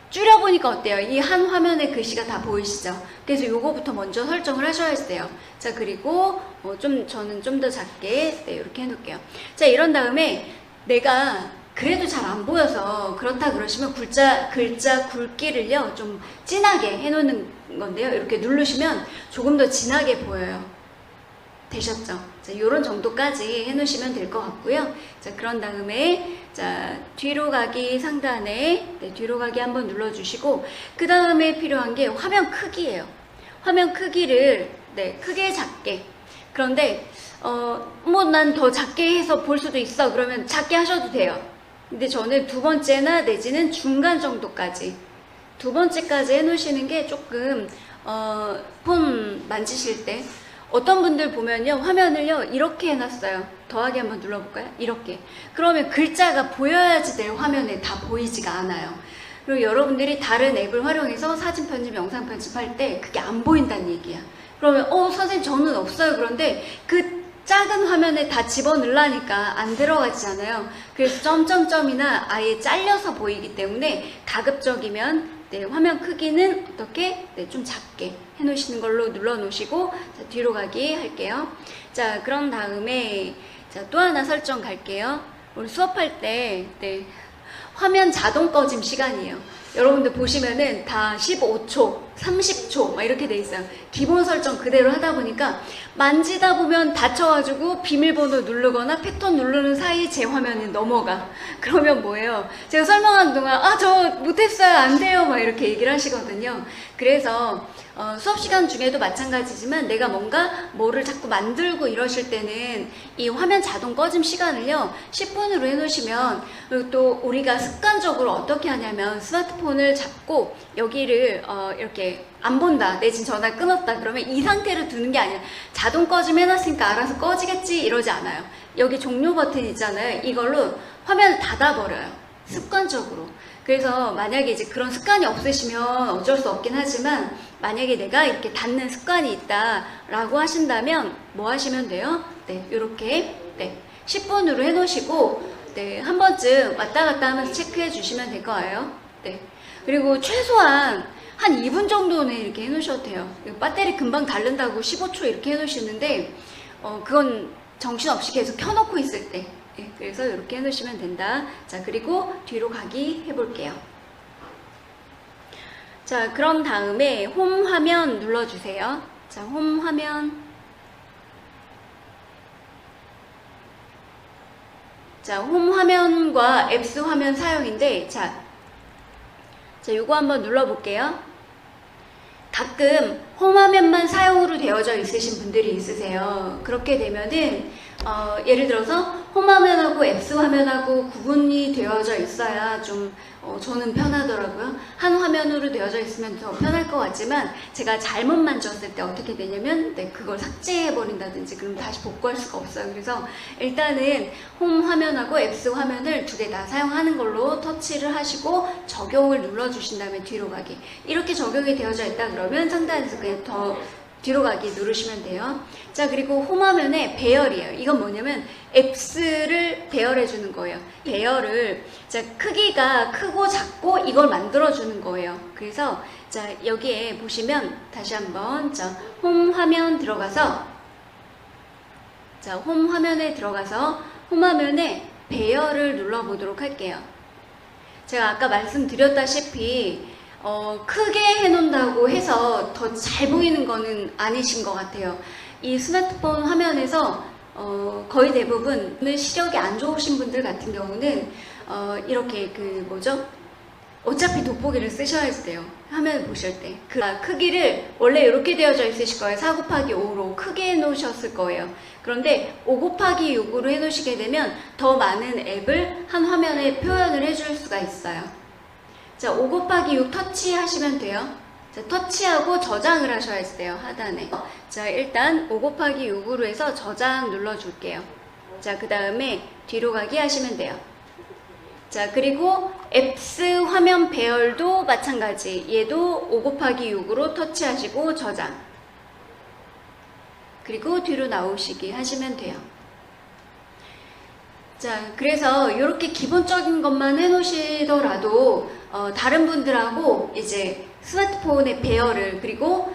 줄여보니까 어때요? 이 한 화면에 글씨가 다 보이시죠? 그래서 요거부터 먼저 설정을 하셔야 돼요. 자, 그리고 저는 좀 더 작게 네, 이렇게 해놓을게요. 자, 이런 다음에 내가 그래도 잘 안 보여서 그렇다 그러시면 글자 굵기를요 좀 진하게 해놓는 건데요. 이렇게 누르시면 조금 더 진하게 보여요. 되셨죠? 자, 요런 정도까지 해놓으시면 될 것 같고요. 자, 그런 다음에 자, 뒤로 가기 상단에 네, 뒤로 가기 한번 눌러주시고 그 다음에 필요한 게 화면 크기예요. 화면 크기를 네, 크게 작게. 그런데 뭐 난 더 작게 해서 볼 수도 있어 그러면 작게 하셔도 돼요. 근데 저는 두 번째나 내지는 중간 정도까지, 두 번째까지 해놓으시는 게 조금 폰 만지실 때 어떤 분들 보면요 화면을요 이렇게 해놨어요. 더하기 한번 눌러볼까요? 이렇게. 그러면 글자가 보여야지 될 화면에 다 보이지가 않아요. 그리고 여러분들이 다른 앱을 활용해서 사진 편집, 영상 편집할 때 그게 안 보인다는 얘기야. 그러면 선생님 저는 없어요. 그런데 그 작은 화면에 다 집어넣으려니까 안 들어가지잖아요. 그래서 점점점이나 아예 잘려서 보이기 때문에 가급적이면 네, 화면 크기는 어떻게 네, 좀 작게 해놓으시는 걸로 눌러 놓으시고 자, 뒤로 가기 할게요. 자, 그런 다음에 자, 또 하나 설정 갈게요. 우리 수업할 때 네, 화면 자동 꺼짐 시간이에요. 여러분들 보시면은 다 15초, 30초 막 이렇게 돼 있어요. 기본 설정 그대로 하다 보니까 만지다 보면 다쳐가지고 비밀번호 누르거나 패턴 누르는 사이 제 화면이 넘어가. 그러면 뭐예요? 제가 설명하는 동안 저 못했어요 안 돼요 막 이렇게 얘기를 하시거든요. 그래서 수업 시간 중에도 마찬가지지만 내가 뭐를 자꾸 만들고 이러실 때는 이 화면 자동 꺼짐 시간을요 10분으로 해놓으시면, 그리고 또 우리가 습관적으로 어떻게 하냐면 스마트폰을 잡고 여기를 이렇게 안 본다 내진 전화 끊었다 그러면 이 상태로 두는 게 아니라 자동 꺼짐 해놨으니까 알아서 꺼지겠지 이러지 않아요. 여기 종료 버튼 있잖아요. 이걸로 화면을 닫아버려요. 습관적으로. 그래서 만약에 이제 그런 습관이 없으시면 어쩔 수 없긴 하지만 만약에 내가 이렇게 닫는 습관이 있다 라고 하신다면 뭐 하시면 돼요? 네, 요렇게 네, 10분으로 해놓으시고 네, 한 번쯤 왔다 갔다 하면서 체크해 주시면 될 거예요. 네. 그리고 최소한 한 2분 정도는 이렇게 해놓으셔도 돼요. 배터리 금방 닳는다고 15초 이렇게 해놓으시는데 그건 정신없이 계속 켜놓고 있을 때. 예, 그래서 이렇게 해놓으시면 된다. 자, 그리고 뒤로 가기 해볼게요. 자, 그런 다음에 홈 화면 눌러주세요. 자, 홈 화면. 자, 홈 화면과 앱스 화면 사용인데, 자, 요거 한번 눌러볼게요. 가끔 홈 화면만 사용으로 되어져 있으신 분들이 있으세요. 그렇게 되면은 예를 들어서 홈 화면하고 앱스 화면하고 구분이 되어져 있어야 좀 저는 편하더라고요. 한 화면으로 되어져 있으면 더 편할 것 같지만 제가 잘못 만졌을 때 어떻게 되냐면 그걸 삭제해 버린다든지 그럼 다시 복구할 수가 없어요. 그래서 일단은 홈 화면하고 앱스 화면을 두 개 다 사용하는 걸로 터치를 하시고 적용을 눌러주신 다음에 뒤로 가기. 이렇게 적용이 되어져 있다 그러면 상단에서 그냥 더 뒤로 가기 누르시면 돼요. 자, 그리고 홈 화면에 배열이에요. 이건 뭐냐면 앱스를 배열해 주는 거예요. 배열을 자, 크기가 크고 작고 이걸 만들어 주는 거예요. 그래서 자, 여기에 보시면 다시 한번 자, 홈 화면 들어가서 자, 홈 화면에 들어가서 홈 화면에 배열을 눌러 보도록 할게요. 제가 아까 말씀드렸다시피 크게 해놓는다고 해서 더 잘 보이는 거는 아니신 것 같아요. 이 스마트폰 화면에서 거의 대부분 시력이 안 좋으신 분들 같은 경우는 이렇게 그 뭐죠? 어차피 돋보기를 쓰셔야 돼요. 화면을 보실 때. 크기를 원래 이렇게 되어져 있으실 거예요. 4 곱하기 5로 크게 해놓으셨을 거예요. 그런데 5 곱하기 6으로 해놓으시게 되면 더 많은 앱을 한 화면에 표현을 해줄 수가 있어요. 자, 5 곱하기 6 터치하시면 돼요. 자, 터치하고 저장을 하셔야 돼요. 하단에. 자, 일단 5 곱하기 6으로 해서 저장 눌러줄게요. 자, 그 다음에 뒤로 가기 하시면 돼요. 자, 그리고 앱스 화면 배열도 마찬가지. 얘도 5 곱하기 6으로 터치하시고 저장. 그리고 뒤로 나오시기 하시면 돼요. 자, 그래서 이렇게 기본적인 것만 해놓으시더라도 다른 분들하고 이제 스마트폰의 배열을 그리고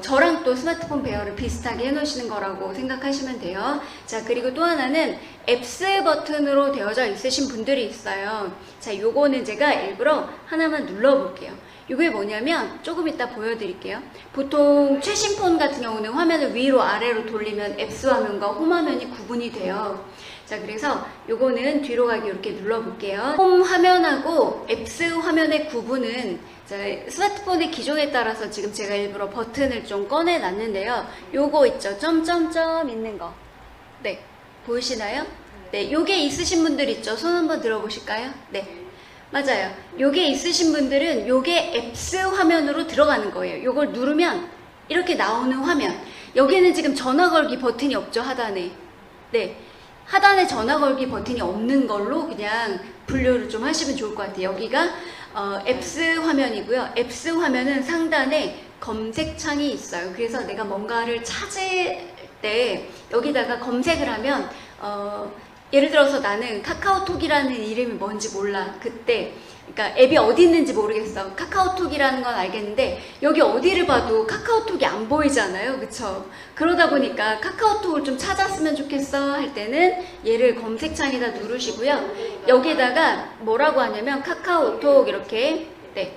저랑 또 스마트폰 배열을 비슷하게 해놓으시는 거라고 생각하시면 돼요. 자, 그리고 또 하나는 앱스 버튼으로 되어져 있으신 분들이 있어요. 자, 요거는 제가 일부러 하나만 눌러볼게요. 이게 뭐냐면 조금 이따 보여드릴게요. 보통 최신 폰 같은 경우는 화면을 위로 아래로 돌리면 앱스 화면과 홈 화면이 구분이 돼요. 자, 그래서 요거는 뒤로 가기 이렇게 눌러볼게요. 홈 화면하고 앱스 화면의 구분은 자, 스마트폰의 기종에 따라서 지금 제가 일부러 버튼을 좀 꺼내 놨는데요. 요거 있죠? 점점점 있는 거. 네. 보이시나요? 네. 요게 있으신 분들 있죠? 손 한번 들어보실까요? 네. 맞아요. 요게 있으신 분들은 요게 앱스 화면으로 들어가는 거예요. 요걸 누르면 이렇게 나오는 화면. 여기는 지금 전화 걸기 버튼이 없죠? 하단에. 네. 하단에 전화 걸기 버튼이 없는 걸로 그냥 분류를 좀 하시면 좋을 것 같아요. 여기가 앱스 화면이고요. 앱스 화면은 상단에 검색창이 있어요. 그래서 내가 뭔가를 찾을 때 여기다가 검색을 하면 예를 들어서 나는 카카오톡이라는 이름이 뭔지 몰라. 그때 그러니까 앱이 어디 있는지 모르겠어. 카카오톡이라는 건 알겠는데 여기 어디를 봐도 카카오톡이 안 보이잖아요. 그쵸? 그러다 보니까 카카오톡을 좀 찾았으면 좋겠어 할 때는 얘를 검색창에다 누르시고요. 여기에다가 뭐라고 하냐면 카카오톡 이렇게 네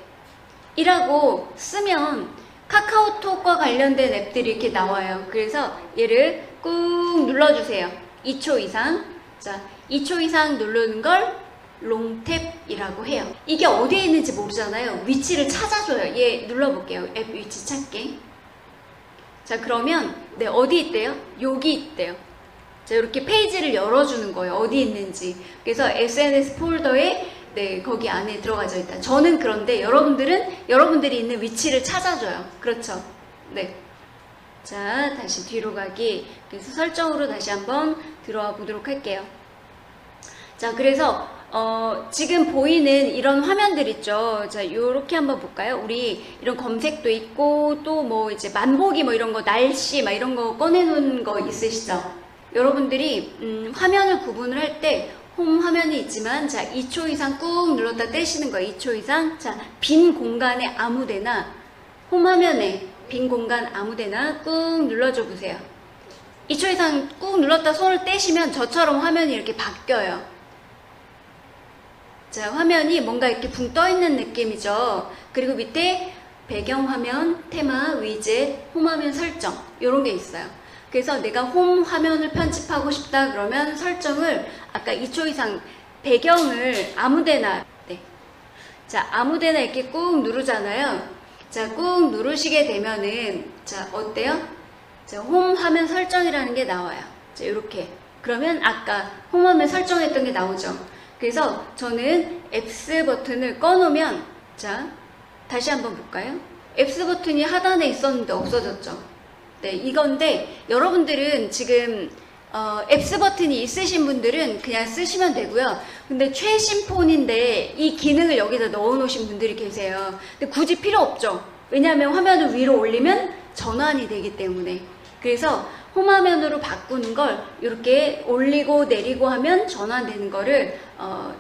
이라고 쓰면 카카오톡과 관련된 앱들이 이렇게 나와요. 그래서 얘를 꾹 눌러주세요. 2초 이상. 자, 2초 이상 누르는 걸 롱탭이라고 해요. 이게 어디에 있는지 모르잖아요. 위치를 찾아줘요. 얘 눌러볼게요. 앱 위치 찾기. 자, 그러면 네, 어디 있대요? 여기 있대요. 자, 이렇게 페이지를 열어주는 거예요. 어디 있는지. 그래서 SNS 폴더에 네, 거기 안에 들어가져 있다. 저는 그런데 여러분들은 여러분들이 있는 위치를 찾아줘요. 그렇죠? 네. 자, 다시 뒤로 가기. 그래서 설정으로 다시 한번 들어와 보도록 할게요. 자, 그래서 지금 보이는 이런 화면들 있죠. 자, 요렇게 한번 볼까요? 우리 이런 검색도 있고 또 뭐 이제 만보기 뭐 이런 거 날씨 막 이런 거 꺼내놓은 거 있으시죠? 여러분들이 화면을 구분을 할 때 홈 화면이 있지만 자, 2초 이상 꾹 눌렀다 떼시는 거예요. 2초 이상. 자, 빈 공간에 아무데나 홈 화면에 빈 공간 아무데나 꾹 눌러줘 보세요. 2초 이상 꾹 눌렀다 손을 떼시면 저처럼 화면이 이렇게 바뀌어요. 자, 화면이 뭔가 이렇게 붕 떠있는 느낌이죠. 그리고 밑에 배경화면, 테마, 위젯, 홈화면 설정 이런 게 있어요. 그래서 내가 홈 화면을 편집하고 싶다 그러면 설정을 아까 2초 이상 배경을 아무데나, 네. 자, 아무데나 이렇게 꾹 누르잖아요. 자, 꾹 누르시게 되면은, 자, 어때요? 자, 홈 화면 설정이라는 게 나와요. 자, 이렇게. 그러면 아까 홈 화면 설정했던 게 나오죠. 그래서 저는 X 버튼을 꺼놓으면, 자, 다시 한번 볼까요? X 버튼이 하단에 있었는데 없어졌죠. 네, 이건데 여러분들은 지금 X 버튼이 있으신 분들은 그냥 쓰시면 되고요. 근데 최신 폰인데 이 기능을 여기다 넣어 놓으신 분들이 계세요. 근데 굳이 필요 없죠. 왜냐하면 화면을 위로 올리면 전환이 되기 때문에. 그래서 홈화면으로 바꾸는 걸 이렇게 올리고 내리고 하면 전환되는 거를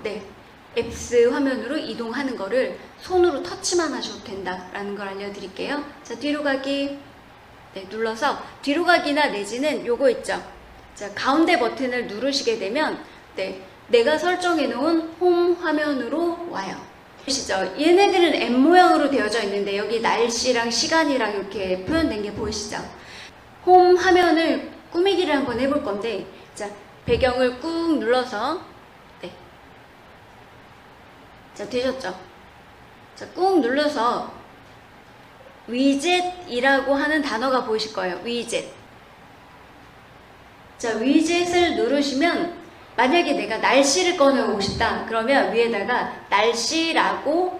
네, X 화면으로 이동하는 거를 손으로 터치만 하셔도 된다라는 걸 알려드릴게요. 자, 뒤로 가기. 네, 눌러서 뒤로 가기나 내지는 요거 있죠. 자, 가운데 버튼을 누르시게 되면 네, 내가 설정해 놓은 홈 화면으로 와요. 보이시죠? 얘네들은 M 모양으로 되어져 있는데 여기 날씨랑 시간이랑 이렇게 표현된 게 보이시죠? 홈 화면을 꾸미기를 한번 해볼 건데, 자, 배경을 꾹 눌러서, 네. 자, 되셨죠? 자, 꾹 눌러서 위젯이라고 하는 단어가 보이실 거예요. 위젯. 자, 위젯을 누르시면 만약에 내가 날씨를 꺼내고 싶다 그러면 위에다가 날씨라고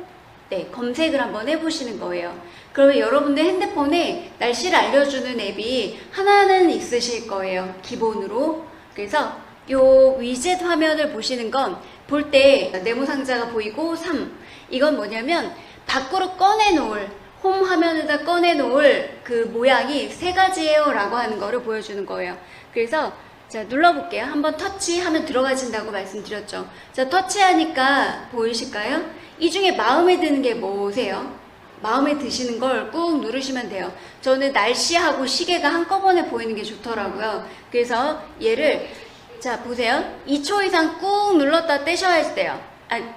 네, 검색을 한번 해보시는 거예요. 그러면 여러분들 핸드폰에 날씨를 알려주는 앱이 하나는 있으실 거예요. 기본으로. 그래서 요 위젯 화면을 보시는 건 볼 때 네모 상자가 보이고 3. 이건 뭐냐면 밖으로 꺼내놓을 홈 화면에다 꺼내놓을 그 모양이 세 가지예요 라고 하는 거를 보여주는 거예요. 그래서 자, 눌러볼게요. 한번 터치하면 들어가진다고 말씀드렸죠. 자, 터치하니까 보이실까요? 이 중에 마음에 드는 게 뭐세요? 마음에 드시는 걸 꾹 누르시면 돼요. 저는 날씨하고 시계가 한꺼번에 보이는 게 좋더라고요. 그래서 얘를 자, 보세요. 2초 이상 꾹 눌렀다 떼셔야 돼요.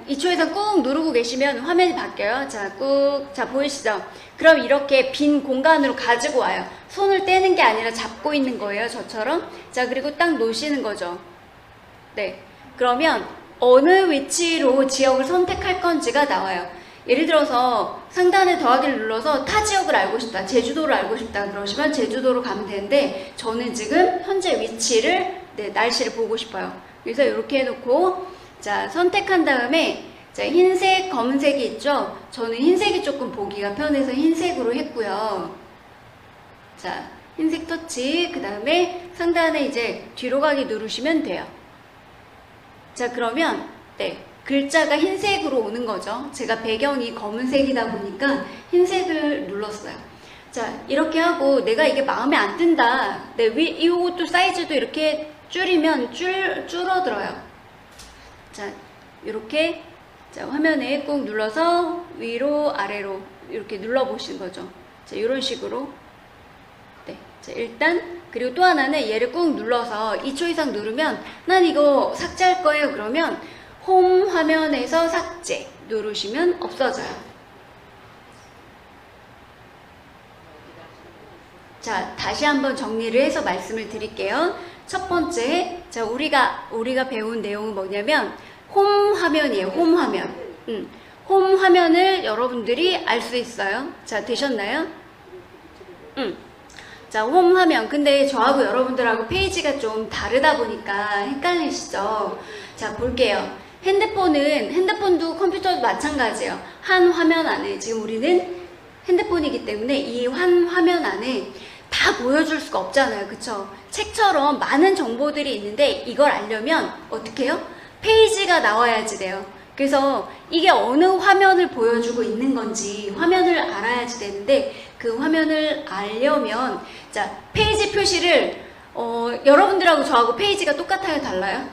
2초 이상 꾹 누르고 계시면 화면이 바뀌어요. 자, 꾹. 자, 보이시죠? 그럼 이렇게 빈 공간으로 가지고 와요. 손을 떼는 게 아니라 잡고 있는 거예요. 저처럼. 자, 그리고 딱 놓으시는 거죠. 네. 그러면 어느 위치로 지역을 선택할 건지가 나와요. 예를 들어서 상단에 더하기를 눌러서 타 지역을 알고 싶다. 제주도를 알고 싶다. 그러시면 제주도로 가면 되는데 저는 지금 현재 위치를 네, 날씨를 보고 싶어요. 그래서 이렇게 해놓고 자, 선택한 다음에 자, 흰색, 검은색이 있죠? 저는 흰색이 조금 보기가 편해서 흰색으로 했고요. 자, 흰색 터치, 그 다음에 상단에 이제 뒤로 가기 누르시면 돼요. 자, 그러면 네, 글자가 흰색으로 오는 거죠. 제가 배경이 검은색이다 보니까 흰색을 눌렀어요. 자, 이렇게 하고 내가 이게 마음에 안 든다. 네, 이것도 사이즈도 이렇게 줄이면 줄어들어요. 자, 이렇게 자, 화면에 꾹 눌러서 위로 아래로 이렇게 눌러 보시는 거죠. 자, 이런 식으로. 네. 자, 일단 그리고 또 하나는 얘를 꾹 눌러서 2초 이상 누르면 난 이거 삭제할 거예요. 그러면 홈 화면에서 삭제 누르시면 없어져요. 자, 다시 한번 정리를 해서 말씀을 드릴게요. 첫 번째, 자, 우리가 배운 내용은 뭐냐면 홈 화면이에요. 홈 화면. 홈 화면을 여러분들이 알 수 있어요. 자, 되셨나요? 자, 홈 화면. 근데 저하고 여러분들하고 페이지가 좀 다르다 보니까 헷갈리시죠? 자, 볼게요. 핸드폰도 컴퓨터도 마찬가지예요. 한 화면 안에, 지금 우리는 핸드폰이기 때문에 이 한 화면 안에 다 보여줄 수가 없잖아요. 그쵸? 책처럼 많은 정보들이 있는데 이걸 알려면 어떻게 해요? 페이지가 나와야지 돼요. 그래서 이게 어느 화면을 보여주고 있는 건지 화면을 알아야지 되는데 그 화면을 알려면 자, 페이지 표시를 여러분들하고 저하고 페이지가 똑같아요? 달라요?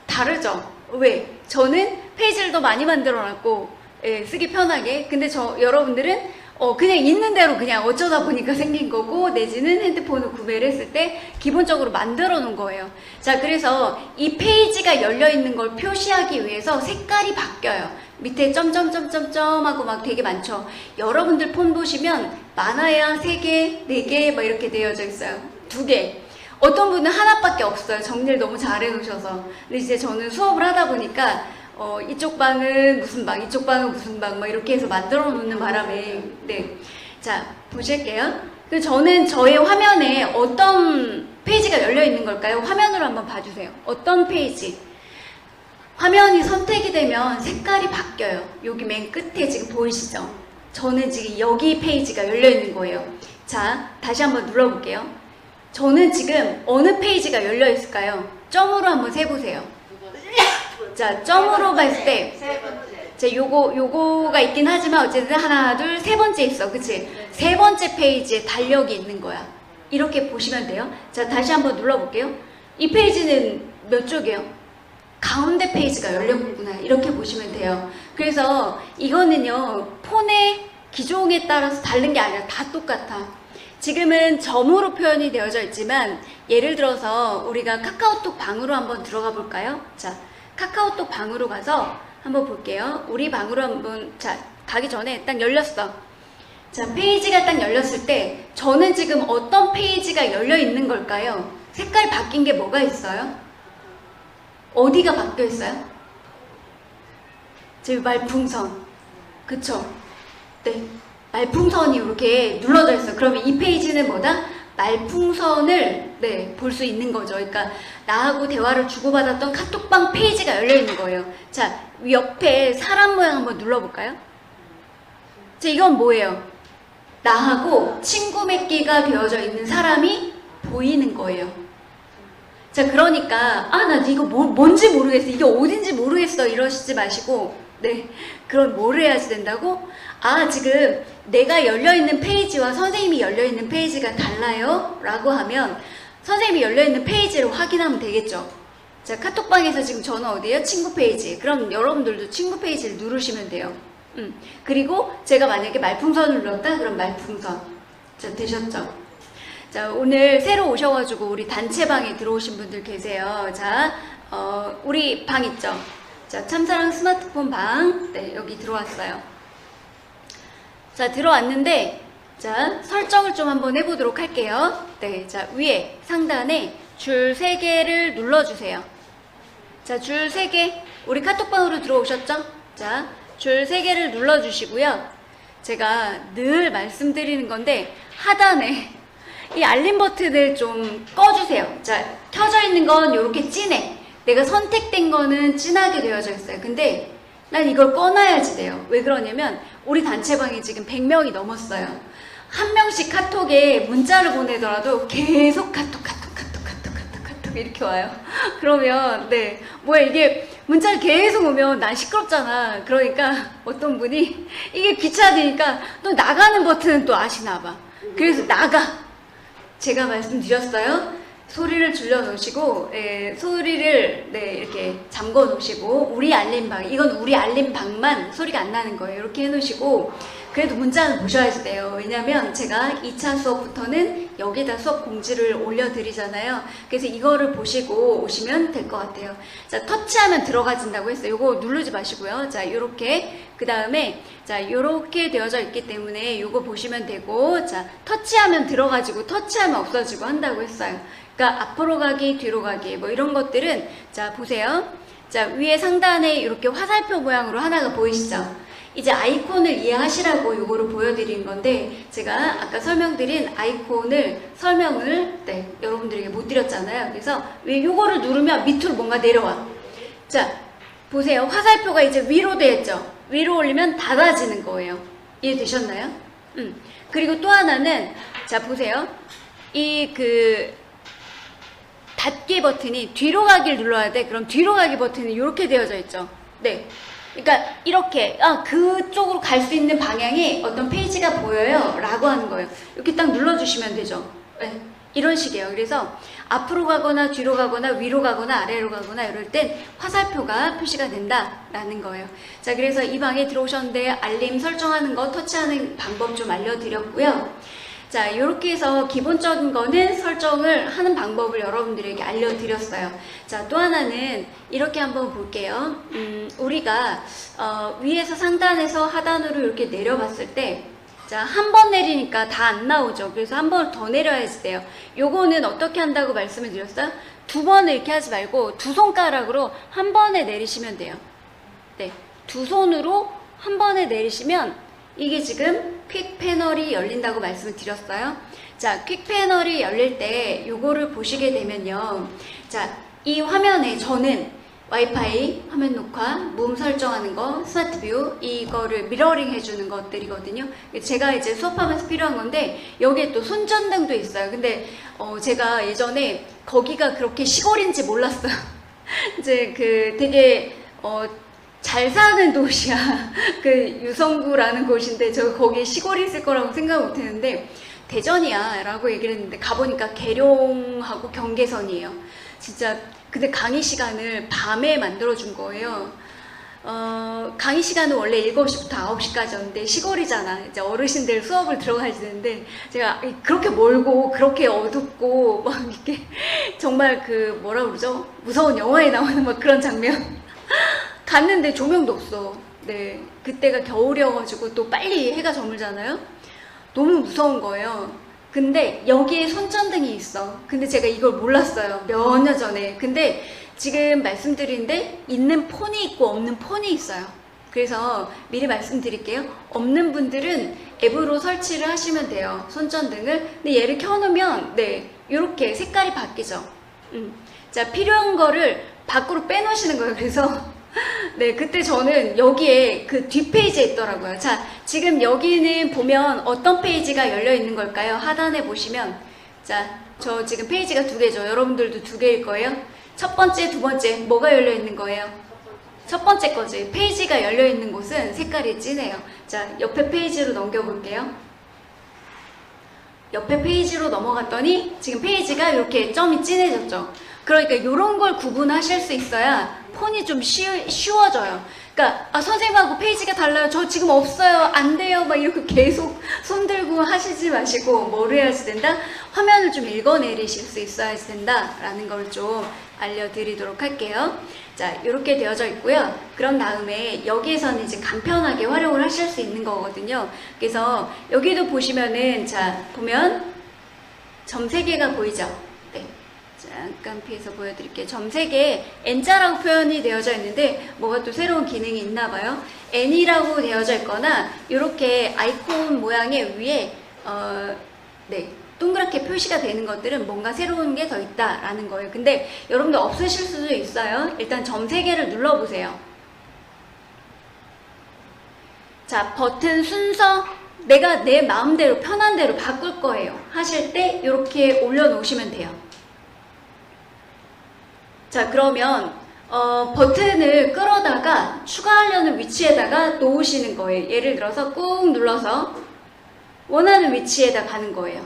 다르죠? 왜? 저는 페이지를 더 많이 만들어 놨고 예, 쓰기 편하게. 근데 여러분들은 그냥 있는 대로 그냥 어쩌다 보니까 생긴 거고, 내지는 핸드폰을 구매를 했을 때 기본적으로 만들어 놓은 거예요. 자, 그래서 이 페이지가 열려 있는 걸 표시하기 위해서 색깔이 바뀌어요. 밑에 점점점점점 하고 막 되게 많죠. 여러분들 폰 보시면 많아야 3개, 4개 막 이렇게 되어져 있어요. 2개. 어떤 분은 하나밖에 없어요. 정리를 너무 잘 해놓으셔서. 근데 이제 저는 수업을 하다 보니까 이쪽 방은 무슨 방, 이쪽 방은 무슨 방, 막 이렇게 해서 만들어 놓는 바람에, 네. 자, 보실게요. 저는 저의 화면에 어떤 페이지가 열려 있는 걸까요? 화면으로 한번 봐주세요. 어떤 페이지? 화면이 선택이 되면 색깔이 바뀌어요. 여기 맨 끝에 지금 보이시죠? 저는 지금 여기 페이지가 열려 있는 거예요. 자, 다시 한번 눌러볼게요. 저는 지금 어느 페이지가 열려 있을까요? 점으로 한번 세보세요. 자, 점으로 봤을 때, 자, 요거가 있긴 하지만 어쨌든 하나, 둘, 3번째 있어. 그치? 3번째 페이지에 달력이 있는 거야. 이렇게 보시면 돼요. 자, 다시 한번 눌러볼게요. 이 페이지는 몇 쪽이에요? 가운데 페이지가 열렸구나. 이렇게 보시면 돼요. 그래서 이거는요, 폰의 기종에 따라서 다른 게 아니라 다 똑같아. 지금은 점으로 표현이 되어져 있지만, 예를 들어서 우리가 카카오톡 방으로 한번 들어가 볼까요? 자, 카카오톡 방으로 가서 한번 볼게요. 우리 방으로 한번, 자, 가기 전에 딱 열렸어. 자, 페이지가 딱 열렸을 때 저는 지금 어떤 페이지가 열려 있는 걸까요? 색깔 바뀐 게 뭐가 있어요? 어디가 바뀌어 있어요? 제 말풍선. 그쵸? 네. 말풍선이 이렇게 눌러져 있어요. 그러면 이 페이지는 뭐다? 말풍선을 볼 수 있는 거죠. 그러니까 나하고 대화를 주고받았던 카톡방 페이지가 열려 있는 거예요. 자, 옆에 사람 모양 한번 눌러볼까요? 자, 이건 뭐예요? 나하고 친구 맺기가 되어져 있는 사람이 보이는 거예요. 자, 그러니까 나 이거 뭔지 모르겠어, 이게 어딘지 모르겠어 이러시지 마시고, 네, 그럼 뭘 해야지 된다고? 지금 내가 열려있는 페이지와 선생님이 열려있는 페이지가 달라요? 라고 하면 선생님이 열려있는 페이지를 확인하면 되겠죠. 자, 카톡방에서 지금 저는 어디에요? 친구 페이지. 그럼 여러분들도 친구 페이지를 누르시면 돼요. 그리고 제가 만약에 말풍선을 눌렀다? 그럼 말풍선. 자, 되셨죠? 자, 오늘 새로 오셔가지고 우리 단체방에 들어오신 분들 계세요. 자, 우리 방 있죠? 자, 참사랑 스마트폰 방. 네, 여기 들어왔어요. 자, 들어왔는데, 자, 설정을 좀 한번 해보도록 할게요. 네, 자, 위에 상단에 줄 3개를 눌러주세요. 자, 줄 3개. 우리 카톡방으로 들어오셨죠? 자, 줄 3개를 눌러주시고요. 제가 늘 말씀드리는 건데, 하단에 이 알림 버튼을 좀 꺼주세요. 자, 켜져 있는 건 이렇게 진해. 내가 선택된 거는 진하게 되어져 있어요. 근데 난 이걸 꺼놔야지 돼요. 왜 그러냐면 우리 단체방에 지금 100명이 넘었어요. 한 명씩 카톡에 문자를 보내더라도 계속 카톡 이렇게 와요. 그러면 뭐야, 이게 문자를 계속 오면 난 시끄럽잖아. 그러니까 어떤 분이 이게 귀찮으니까 또 나가는 버튼은 또 아시나 봐. 그래서 나가. 제가 말씀드렸어요. 소리를 줄여 놓으시고, 소리를 이렇게 잠궈 놓으시고, 우리 알림방, 이건 우리 알림방만 소리가 안 나는 거예요. 이렇게 해 놓으시고, 그래도 문자는 보셔야지 돼요. 왜냐면 제가 2차 수업부터는 여기다 수업 공지를 올려드리잖아요. 그래서 이거를 보시고 오시면 될 것 같아요. 자, 터치하면 들어가진다고 했어요. 이거 누르지 마시고요. 자, 요렇게, 그 다음에 자, 요렇게 되어져 있기 때문에 요거 보시면 되고, 자, 터치하면 들어가지고 터치하면 없어지고 한다고 했어요. 그러니까 앞으로 가기, 뒤로 가기, 뭐 이런 것들은, 자, 보세요. 자, 위에 상단에 이렇게 화살표 모양으로 하나가 보이시죠? 이제 아이콘을 이해하시라고 요거를 보여드린 건데, 제가 아까 설명드린 아이콘을 설명을 여러분들에게 못 드렸잖아요. 그래서 왜 요거를 누르면 밑으로 뭔가 내려와. 자, 보세요. 화살표가 이제 위로 되었죠? 위로 올리면 닫아지는 거예요. 이해되셨나요? 그리고 또 하나는, 자, 보세요. 닫기 버튼이 뒤로 가기를 눌러야 돼. 그럼 뒤로 가기 버튼이 이렇게 되어져 있죠. 네. 그러니까 이렇게 그쪽으로 갈 수 있는 방향이 어떤 페이지가 보여요 라고 하는 거예요. 이렇게 딱 눌러주시면 되죠. 네. 이런 식이에요. 그래서 앞으로 가거나 뒤로 가거나 위로 가거나 아래로 가거나 이럴 땐 화살표가 표시가 된다라는 거예요. 자, 그래서 이 방에 들어오셨는데 알림 설정하는 거, 터치하는 방법 좀 알려드렸고요. 자, 이렇게 해서 기본적인 거는 설정을 하는 방법을 여러분들에게 알려드렸어요. 자, 또 하나는 이렇게 한번 볼게요. 우리가 위에서 상단에서 하단으로 이렇게 내려봤을 때, 자, 한 번 내리니까 다 안 나오죠. 그래서 한 번 더 내려야지 돼요. 요거는 어떻게 한다고 말씀을 드렸어요? 두 번을 이렇게 하지 말고 두 손가락으로 한 번에 내리시면 돼요. 네, 두 손으로 한 번에 내리시면 이게 지금 퀵 패널이 열린다고 말씀을 드렸어요. 자, 퀵 패널이 열릴 때 요거를 보시게 되면요. 자, 이 화면에 저는 와이파이, 화면 녹화, 무음 설정하는 거, 스마트 뷰, 이거를 미러링 해주는 것들이거든요. 제가 이제 수업하면서 필요한 건데, 여기에 또 손전등도 있어요. 근데, 제가 예전에 거기가 그렇게 시골인지 몰랐어요. 이제 되게, 잘 사는 도시야. 유성구라는 곳인데, 저 거기 시골이 있을 거라고 생각 못 했는데, 대전이야. 라고 얘기를 했는데, 가보니까 계룡하고 경계선이에요. 진짜, 근데 강의 시간을 밤에 만들어준 거예요. 강의 시간은 원래 7시부터 9시까지였는데 시골이잖아. 이제 어르신들 수업을 들어가야 되는데 제가 그렇게 멀고 그렇게 어둡고 막 이렇게 정말 뭐라 그러죠? 무서운 영화에 나오는 막 그런 장면. 갔는데 조명도 없어. 네. 그때가 겨울이어가지고 또 빨리 해가 저물잖아요. 너무 무서운 거예요. 근데 여기에 손전등이 있어. 근데 제가 이걸 몰랐어요. 몇 년 전에. 근데 지금 말씀드리는데 있는 폰이 있고 없는 폰이 있어요. 그래서 미리 말씀드릴게요. 없는 분들은 앱으로 설치를 하시면 돼요. 손전등을. 근데 얘를 켜놓으면 네, 이렇게 색깔이 바뀌죠. 자, 필요한 거를 밖으로 빼놓으시는 거예요. 그래서 네, 그때 저는 여기에 뒷페이지에 있더라고요. 자, 지금 여기는 보면 어떤 페이지가 열려 있는 걸까요? 하단에 보시면, 자, 저 지금 페이지가 2개죠. 여러분들도 2개일 거예요. 첫 번째, 두 번째, 뭐가 열려 있는 거예요? 첫 번째 거지. 페이지가 열려 있는 곳은 색깔이 진해요. 자, 옆에 페이지로 넘겨볼게요. 옆에 페이지로 넘어갔더니 지금 페이지가 이렇게 점이 진해졌죠. 그러니까 이런 걸 구분하실 수 있어야 폰이 좀 쉬워져요. 그러니까 선생님하고 페이지가 달라요. 저 지금 없어요. 안 돼요. 막 이렇게 계속 손들고 하시지 마시고 뭘 해야지 된다? 화면을 좀 읽어내리실 수 있어야지 된다라는 걸 좀 알려드리도록 할게요. 자, 이렇게 되어져 있고요. 그런 다음에 여기에서는 이제 간편하게 활용을 하실 수 있는 거거든요. 그래서 여기도 보시면은 자, 보면 점 3개가 보이죠? 잠깐 피해서 보여드릴게요. 점 3개 N자라고 표현이 되어져 있는데 뭐가 또 새로운 기능이 있나 봐요. N이라고 되어져 있거나 이렇게 아이콘 모양의 위에 네, 동그랗게 표시가 되는 것들은 뭔가 새로운 게 더 있다라는 거예요. 근데 여러분들 없으실 수도 있어요. 일단 점 3개를 눌러보세요. 자, 버튼 순서 내가 내 마음대로 편한 대로 바꿀 거예요. 하실 때 이렇게 올려놓으시면 돼요. 자, 그러면 버튼을 끌어다가 추가하려는 위치에다가 놓으시는 거예요. 예를 들어서 꾹 눌러서 원하는 위치에다 가는 거예요.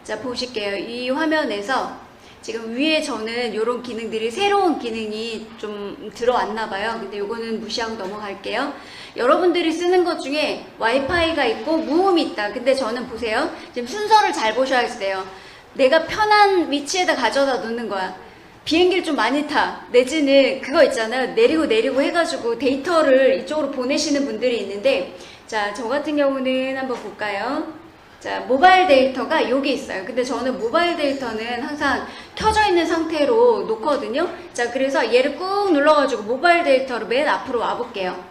자, 보실게요. 이 화면에서 지금 위에 저는 이런 기능들이 새로운 기능이 좀 들어왔나 봐요. 근데 이거는 무시하고 넘어갈게요. 여러분들이 쓰는 것 중에 와이파이가 있고 무음이 있다. 근데 저는 보세요. 지금 순서를 잘 보셔야지 돼요. 내가 편한 위치에다 가져다 놓는 거야. 비행기를 좀 많이 타. 내지는 그거 있잖아요. 내리고 해가지고 데이터를 이쪽으로 보내시는 분들이 있는데, 자, 저 같은 경우는 한번 볼까요? 자, 모바일 데이터가 여기 있어요. 근데 저는 모바일 데이터는 항상 켜져 있는 상태로 놓거든요. 자, 그래서 얘를 꾹 눌러가지고 모바일 데이터로 맨 앞으로 와볼게요.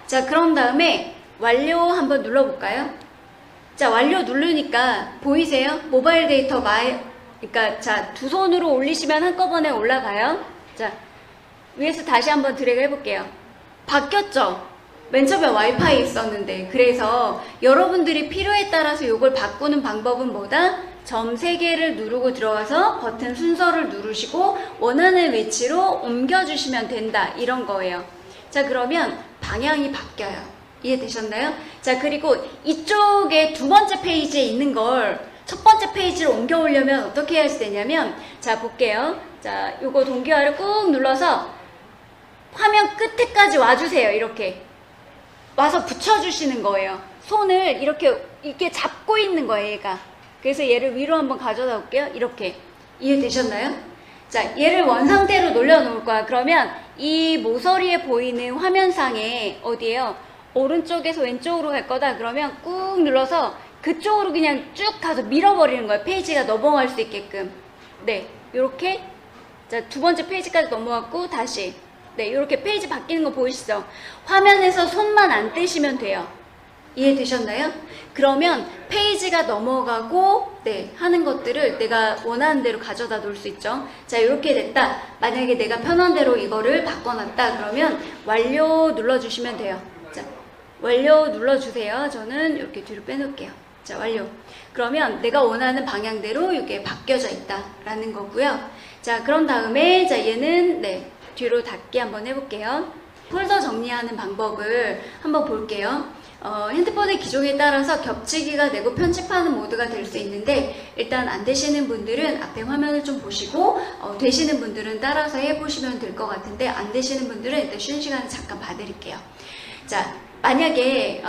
자, 그런 다음에 완료 한번 눌러볼까요? 자, 완료 누르니까 보이세요? 모바일 데이터 그러니까 자, 두 손으로 올리시면 한꺼번에 올라가요. 자, 위에서 다시 한번 드래그 해볼게요. 바뀌었죠? 맨 처음에 와이파이 있었는데. 그래서 여러분들이 필요에 따라서 이걸 바꾸는 방법은 뭐다? 점 3개를 누르고 들어가서 버튼 순서를 누르시고 원하는 위치로 옮겨주시면 된다. 이런 거예요. 자, 그러면 방향이 바뀌어요. 이해되셨나요? 자, 그리고 이쪽에 두 번째 페이지에 있는 걸 첫 번째 페이지를 옮겨 오려면 어떻게 해야 되냐면, 자, 볼게요. 자, 요거 동기화를 꾹 눌러서 화면 끝에까지 와주세요. 이렇게. 와서 붙여주시는 거예요. 손을 이렇게 잡고 있는 거예요, 얘가. 그래서 얘를 위로 한번 가져다 볼게요. 이렇게. 이해되셨나요? 자, 얘를 원상태로 놀려놓을 거야. 그러면 이 모서리에 보이는 화면상에 어디에요? 오른쪽에서 왼쪽으로 갈 거다. 그러면 꾹 눌러서 그쪽으로 그냥 쭉 가서 밀어버리는 거예요. 페이지가 넘어갈 수 있게끔. 네, 요렇게. 자, 두 번째 페이지까지 넘어갔고 다시. 네, 이렇게 페이지 바뀌는 거 보이시죠? 화면에서 손만 안 떼시면 돼요. 이해되셨나요? 그러면 페이지가 넘어가고 네, 하는 것들을 내가 원하는 대로 가져다 놓을 수 있죠. 자, 이렇게 됐다. 만약에 내가 편한 대로 이거를 바꿔놨다. 그러면 완료 눌러주시면 돼요. 자, 완료 눌러주세요. 저는 이렇게 뒤로 빼놓을게요. 자, 완료. 그러면 내가 원하는 방향대로 이게 바뀌어져 있다라는 거고요. 자, 그런 다음에 자, 얘는 네, 뒤로 닫기 한번 해볼게요. 폴더 정리하는 방법을 한번 볼게요. 핸드폰의 기종에 따라서 겹치기가 되고 편집하는 모드가 될 수 있는데, 일단 안 되시는 분들은 앞에 화면을 좀 보시고 되시는 분들은 따라서 해보시면 될 것 같은데, 안 되시는 분들은 일단 쉬는 시간을 잠깐 봐드릴게요. 자, 만약에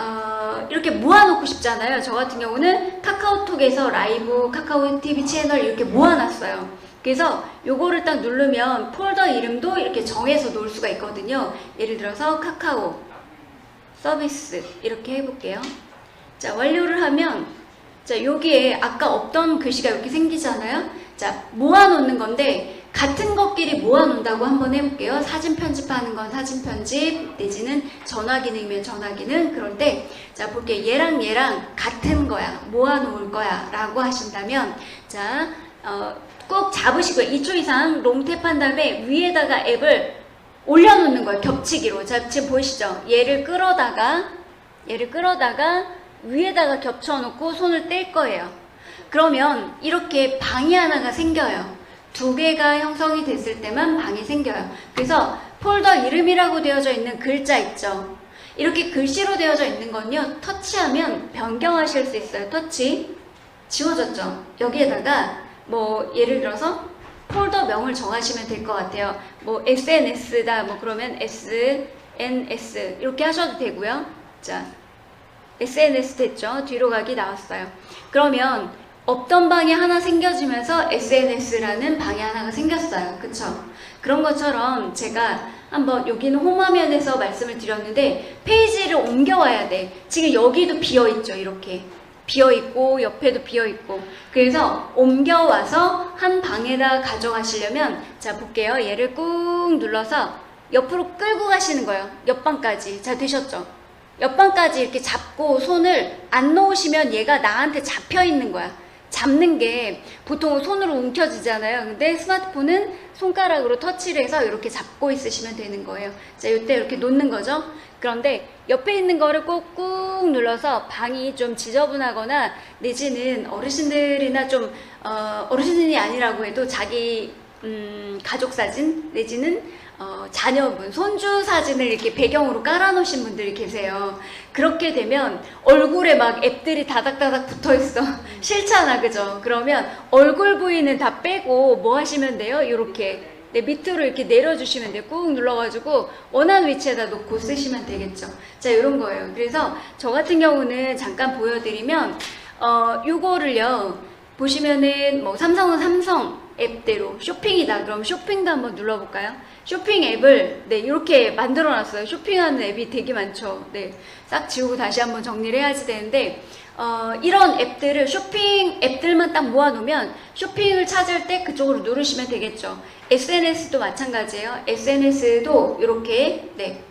이렇게 모아놓고 싶잖아요. 저 같은 경우는 카카오톡에서 라이브, 카카오 TV 채널 이렇게 모아놨어요. 그래서 요거를 딱 누르면 폴더 이름도 이렇게 정해서 놓을 수가 있거든요. 예를 들어서 카카오 서비스 이렇게 해볼게요. 자, 완료를 하면 자, 여기에 아까 없던 글씨가 이렇게 생기잖아요. 자, 모아놓는 건데 같은 것끼리 모아놓는다고 한번 해볼게요. 사진 편집하는 건 사진 편집 내지는 전화 기능이면 전화 기능. 그럴 때 자, 볼게요. 얘랑 같은 거야, 모아놓을 거야 라고 하신다면 자, 꼭 잡으시고요. 2초 이상 롱탭 한 다음에 위에다가 앱을 올려놓는 거예요. 겹치기로. 자, 지금 보이시죠? 얘를 끌어다가 위에다가 겹쳐놓고 손을 뗄 거예요. 그러면 이렇게 방이 하나가 생겨요. 두 개가 형성이 됐을 때만 방이 생겨요. 그래서 폴더 이름이라고 되어져 있는 글자 있죠? 이렇게 글씨로 되어져 있는 건요, 터치하면 변경하실 수 있어요. 터치. 지워졌죠? 여기에다가 뭐 예를 들어서 폴더명을 정하시면 될 것 같아요. 뭐 SNS다 뭐 그러면 SNS 이렇게 하셔도 되고요. 자, SNS 됐죠? 뒤로 가기 나왔어요. 그러면 없던 방이 하나 생겨지면서 SNS라는 방이 하나가 생겼어요. 그쵸? 그런 것처럼 제가 한번 여기는 홈화면에서 말씀을 드렸는데 페이지를 옮겨와야 돼. 지금 여기도 비어있죠? 이렇게 비어있고 옆에도 비어있고. 그래서 옮겨와서 한 방에다 가져가시려면 자, 볼게요. 얘를 꾹 눌러서 옆으로 끌고 가시는 거예요. 옆방까지. 자, 되셨죠? 옆방까지 이렇게 잡고 손을 안 놓으시면 얘가 나한테 잡혀있는 거야. 잡는 게 보통 손으로 움켜쥐잖아요. 근데 스마트폰은 손가락으로 터치를 해서 이렇게 잡고 있으시면 되는 거예요. 자, 이때 이렇게 놓는 거죠. 그런데 옆에 있는 거를 꾹꾹 눌러서 방이 좀 지저분하거나 내지는 어르신들이나 좀 어르신이 아니라고 해도 자기 가족 사진 내지는 자녀분, 손주 사진을 이렇게 배경으로 깔아놓으신 분들이 계세요. 그렇게 되면 얼굴에 막 앱들이 다닥다닥 붙어있어. 싫잖아, 그죠? 그러면 얼굴 부위는 다 빼고 뭐 하시면 돼요? 이렇게 네, 밑으로 이렇게 내려주시면 돼요. 꾹 눌러가지고 원하는 위치에다 놓고 쓰시면 되겠죠. 자, 이런 거예요. 그래서 저 같은 경우는 잠깐 보여드리면 요거를요 보시면은 뭐 삼성은 삼성 앱대로 쇼핑이다. 그럼 쇼핑도 한번 눌러볼까요? 쇼핑 앱을 네, 이렇게 만들어 놨어요. 쇼핑하는 앱이 되게 많죠. 네, 싹 지우고 다시 한번 정리를 해야지 되는데 이런 앱들을 쇼핑 앱들만 딱 모아놓으면 쇼핑을 찾을 때 그쪽으로 누르시면 되겠죠. SNS도 마찬가지예요. SNS도 이렇게 네,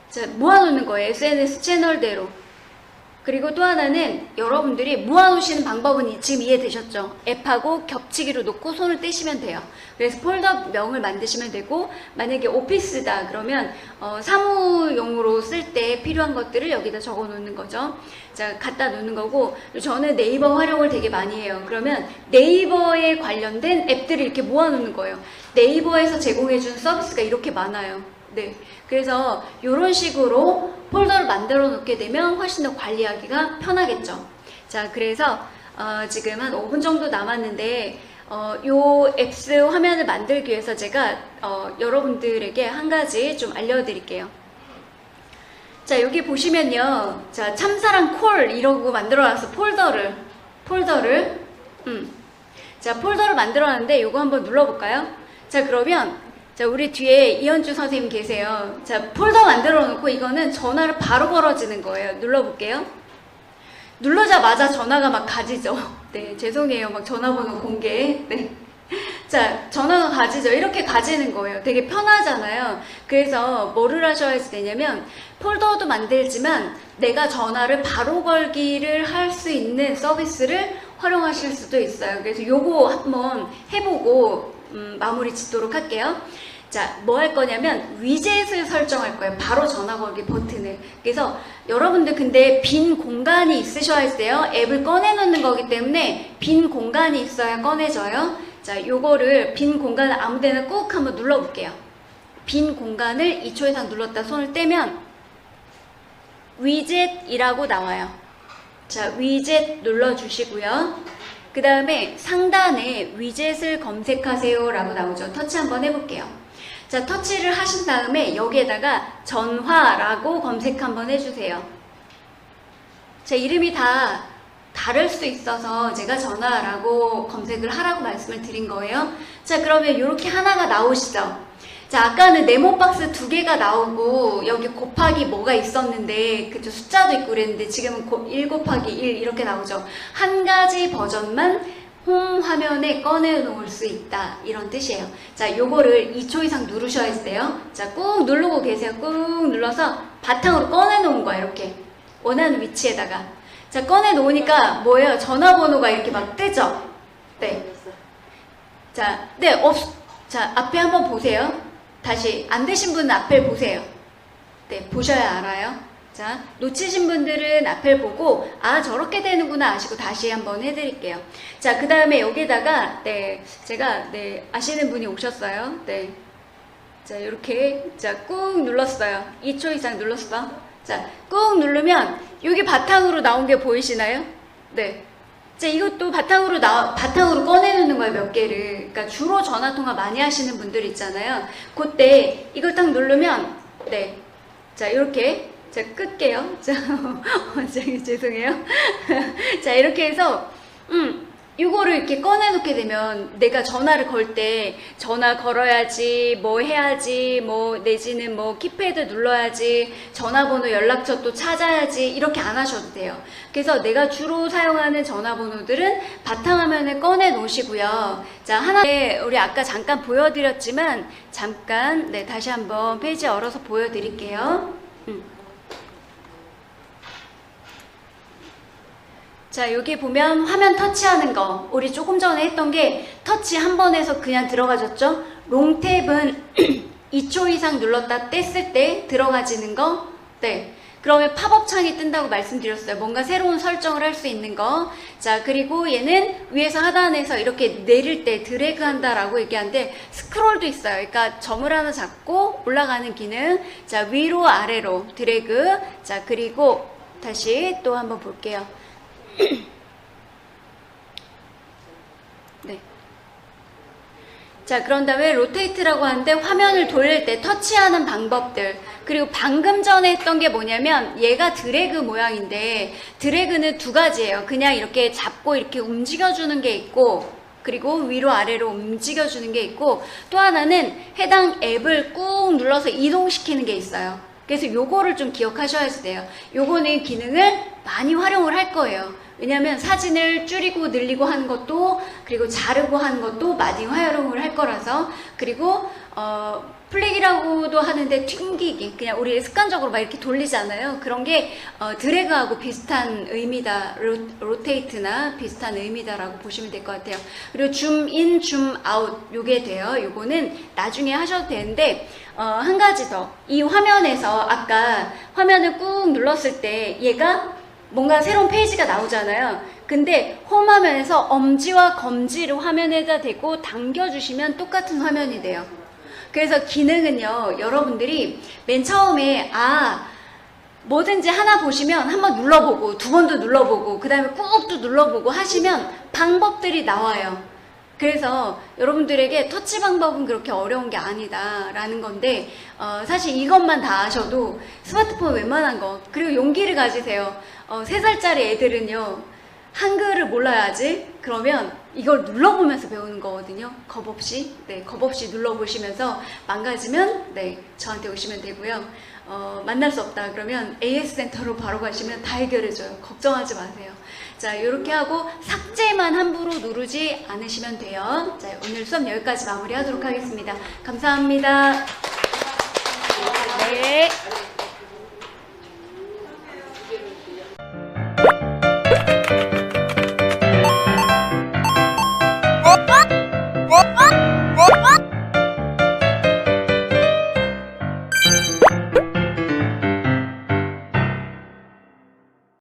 자, 모아놓는 거예요. SNS 채널대로. 그리고 또 하나는 여러분들이 모아놓으시는 방법은 지금 이해되셨죠? 앱하고 겹치기로 놓고 손을 떼시면 돼요. 그래서 폴더명을 만드시면 되고, 만약에 오피스다 그러면 사무용으로 쓸 때 필요한 것들을 여기다 적어 놓는 거죠. 자, 갖다 놓는 거고, 저는 네이버 활용을 되게 많이 해요. 그러면 네이버에 관련된 앱들을 이렇게 모아놓는 거예요. 네이버에서 제공해주는 서비스가 이렇게 많아요. 네, 그래서 이런 식으로 폴더를 만들어 놓게 되면 훨씬 더 관리하기가 편하겠죠. 자, 그래서 지금 한 5분 정도 남았는데 요 X 화면을 만들기 위해서 제가 여러분들에게 한 가지 좀 알려드릴게요. 자, 여기 보시면요. 자, 참사랑 콜 이러고 만들어놨어. 폴더를 자, 폴더를 만들어놨는데 요거 한번 눌러볼까요? 자, 그러면 자, 우리 뒤에 이현주 선생님 계세요. 자, 폴더 만들어 놓고 이거는 전화를 바로 걸어지는 거예요. 눌러볼게요. 누르자마자 전화가 막 가지죠. 네, 죄송해요. 막 전화번호 공개. 네. 자, 전화가 가지죠. 이렇게 가지는 거예요. 되게 편하잖아요. 그래서 뭐를 하셔야 되냐면 폴더도 만들지만 내가 전화를 바로 걸기를 할 수 있는 서비스를 활용하실 수도 있어요. 그래서 요거 한번 해보고 마무리 짓도록 할게요. 자, 뭐 할 거냐면 위젯을 설정할 거예요. 바로 전화 걸기 버튼을. 그래서 여러분들 근데 빈 공간이 있으셔야 돼요. 앱을 꺼내 놓는 거기 때문에 빈 공간이 있어야 꺼내져요. 자, 요거를 빈 공간을 아무 데나 꾹 한번 눌러 볼게요. 빈 공간을 2초 이상 눌렀다 손을 떼면 위젯이라고 나와요. 자, 위젯 눌러 주시고요. 그 다음에 상단에 위젯을 검색하세요 라고 나오죠. 터치 한번 해볼게요. 자, 터치를 하신 다음에 여기에다가 전화라고 검색 한번 해주세요. 제 이름이 다 다를 수 있어서 제가 전화라고 검색을 하라고 말씀을 드린 거예요. 자, 그러면 이렇게 하나가 나오시죠. 자, 아까는 네모박스 2개가 나오고 여기 곱하기 뭐가 있었는데 그죠, 숫자도 있고 그랬는데 지금은 1 곱하기 1 이렇게 나오죠. 한 가지 버전만 홈 화면에 꺼내 놓을 수 있다 이런 뜻이에요. 자, 요거를 2초 이상 누르셔야 돼요. 자, 꾹 누르고 계세요. 꾹 눌러서 바탕으로 꺼내 놓은 거야. 이렇게 원하는 위치에다가. 자, 꺼내 놓으니까 뭐예요? 전화번호가 이렇게 막 뜨죠. 네. 자, 네, 자, 앞에 한번 보세요. 다시 안 되신 분은 앞에 보세요. 네, 보셔야 알아요. 자, 놓치신 분들은 앞을 보고 아, 저렇게 되는구나 아시고 다시 한번 해드릴게요. 자, 그 다음에 여기다가 네, 제가 네, 아시는 분이 오셨어요. 네, 자, 이렇게 자, 꾹 눌렀어요. 2초 이상 눌렀어. 자, 꾹 누르면 여기 바탕으로 나온 게 보이시나요? 네. 자, 이것도 바탕으로 꺼내놓는 거예요, 몇 개를. 그러니까 주로 전화통화 많이 하시는 분들 있잖아요. 그때 이걸 딱 누르면 네, 자, 이렇게 자, 끌게요. 자, 죄송해요. 자, 이렇게 해서, 이거를 이렇게 꺼내놓게 되면 내가 전화를 걸 때 전화 걸어야지, 뭐 해야지, 뭐 내지는 뭐 키패드 눌러야지, 전화번호 연락처 또 찾아야지, 이렇게 안 하셔도 돼요. 그래서 내가 주로 사용하는 전화번호들은 바탕화면을 꺼내 놓으시고요. 자, 하나, 우리 아까 잠깐 보여드렸지만, 잠깐, 네, 다시 한번 페이지 열어서 보여드릴게요. 자, 여기 보면 화면 터치하는 거 우리 조금 전에 했던 게 터치 한 번 해서 그냥 들어가졌죠. 롱탭은 2초 이상 눌렀다 뗐을 때 들어가지는 거. 네, 그러면 팝업 창이 뜬다고 말씀드렸어요. 뭔가 새로운 설정을 할 수 있는 거. 자, 그리고 얘는 위에서 하단에서 이렇게 내릴 때 드래그 한다라고 얘기하는데 스크롤도 있어요. 그러니까 점을 하나 잡고 올라가는 기능. 자, 위로 아래로 드래그. 자, 그리고 다시 또 한번 볼게요. 네. 자, 그런 다음에 로테이트라고 하는데 화면을 돌릴 때 터치하는 방법들. 그리고 방금 전에 했던 게 뭐냐면 얘가 드래그 모양인데 드래그는 두 가지예요. 그냥 이렇게 잡고 이렇게 움직여주는 게 있고, 그리고 위로 아래로 움직여주는 게 있고, 또 하나는 해당 앱을 꾹 눌러서 이동시키는 게 있어요. 그래서 요거를 좀 기억하셔야 돼요. 요거는 기능을 많이 활용을 할 거예요. 왜냐면 사진을 줄이고 늘리고 하는 것도, 그리고 자르고 하는 것도 많이 활용을 할 거라서. 그리고 플릭이라고도 하는데 튕기기, 그냥 우리 습관적으로 막 이렇게 돌리잖아요. 그런 게 드래그하고 비슷한 의미다. 로테이트나 비슷한 의미다라고 보시면 될 것 같아요. 그리고 줌인, 줌아웃 요게 돼요. 요거는 나중에 하셔도 되는데 한 가지 더. 이 화면에서 아까 화면을 꾹 눌렀을 때 얘가 뭔가 새로운 페이지가 나오잖아요. 근데 홈 화면에서 엄지와 검지를 화면에다 대고 당겨주시면 똑같은 화면이 돼요. 그래서 기능은요, 여러분들이 맨 처음에 뭐든지 하나 보시면 한번 눌러보고 두 번도 눌러보고 그 다음에 꾹 또 눌러보고 하시면 방법들이 나와요. 그래서 여러분들에게 터치 방법은 그렇게 어려운 게 아니다라는 건데 사실 이것만 다 아셔도 스마트폰 웬만한 거, 그리고 용기를 가지세요. 3살짜리 애들은요 한글을 몰라야지. 그러면 이걸 눌러보면서 배우는 거거든요. 겁 없이, 네, 겁 없이 눌러보시면서 망가지면 네, 저한테 오시면 되고요. 만날 수 없다 그러면 AS 센터로 바로 가시면 다 해결해줘요. 걱정하지 마세요. 자, 이렇게 하고 삭제만 함부로 누르지 않으시면 돼요. 자, 오늘 수업 여기까지 마무리하도록 하겠습니다. 감사합니다. 네. 뭐?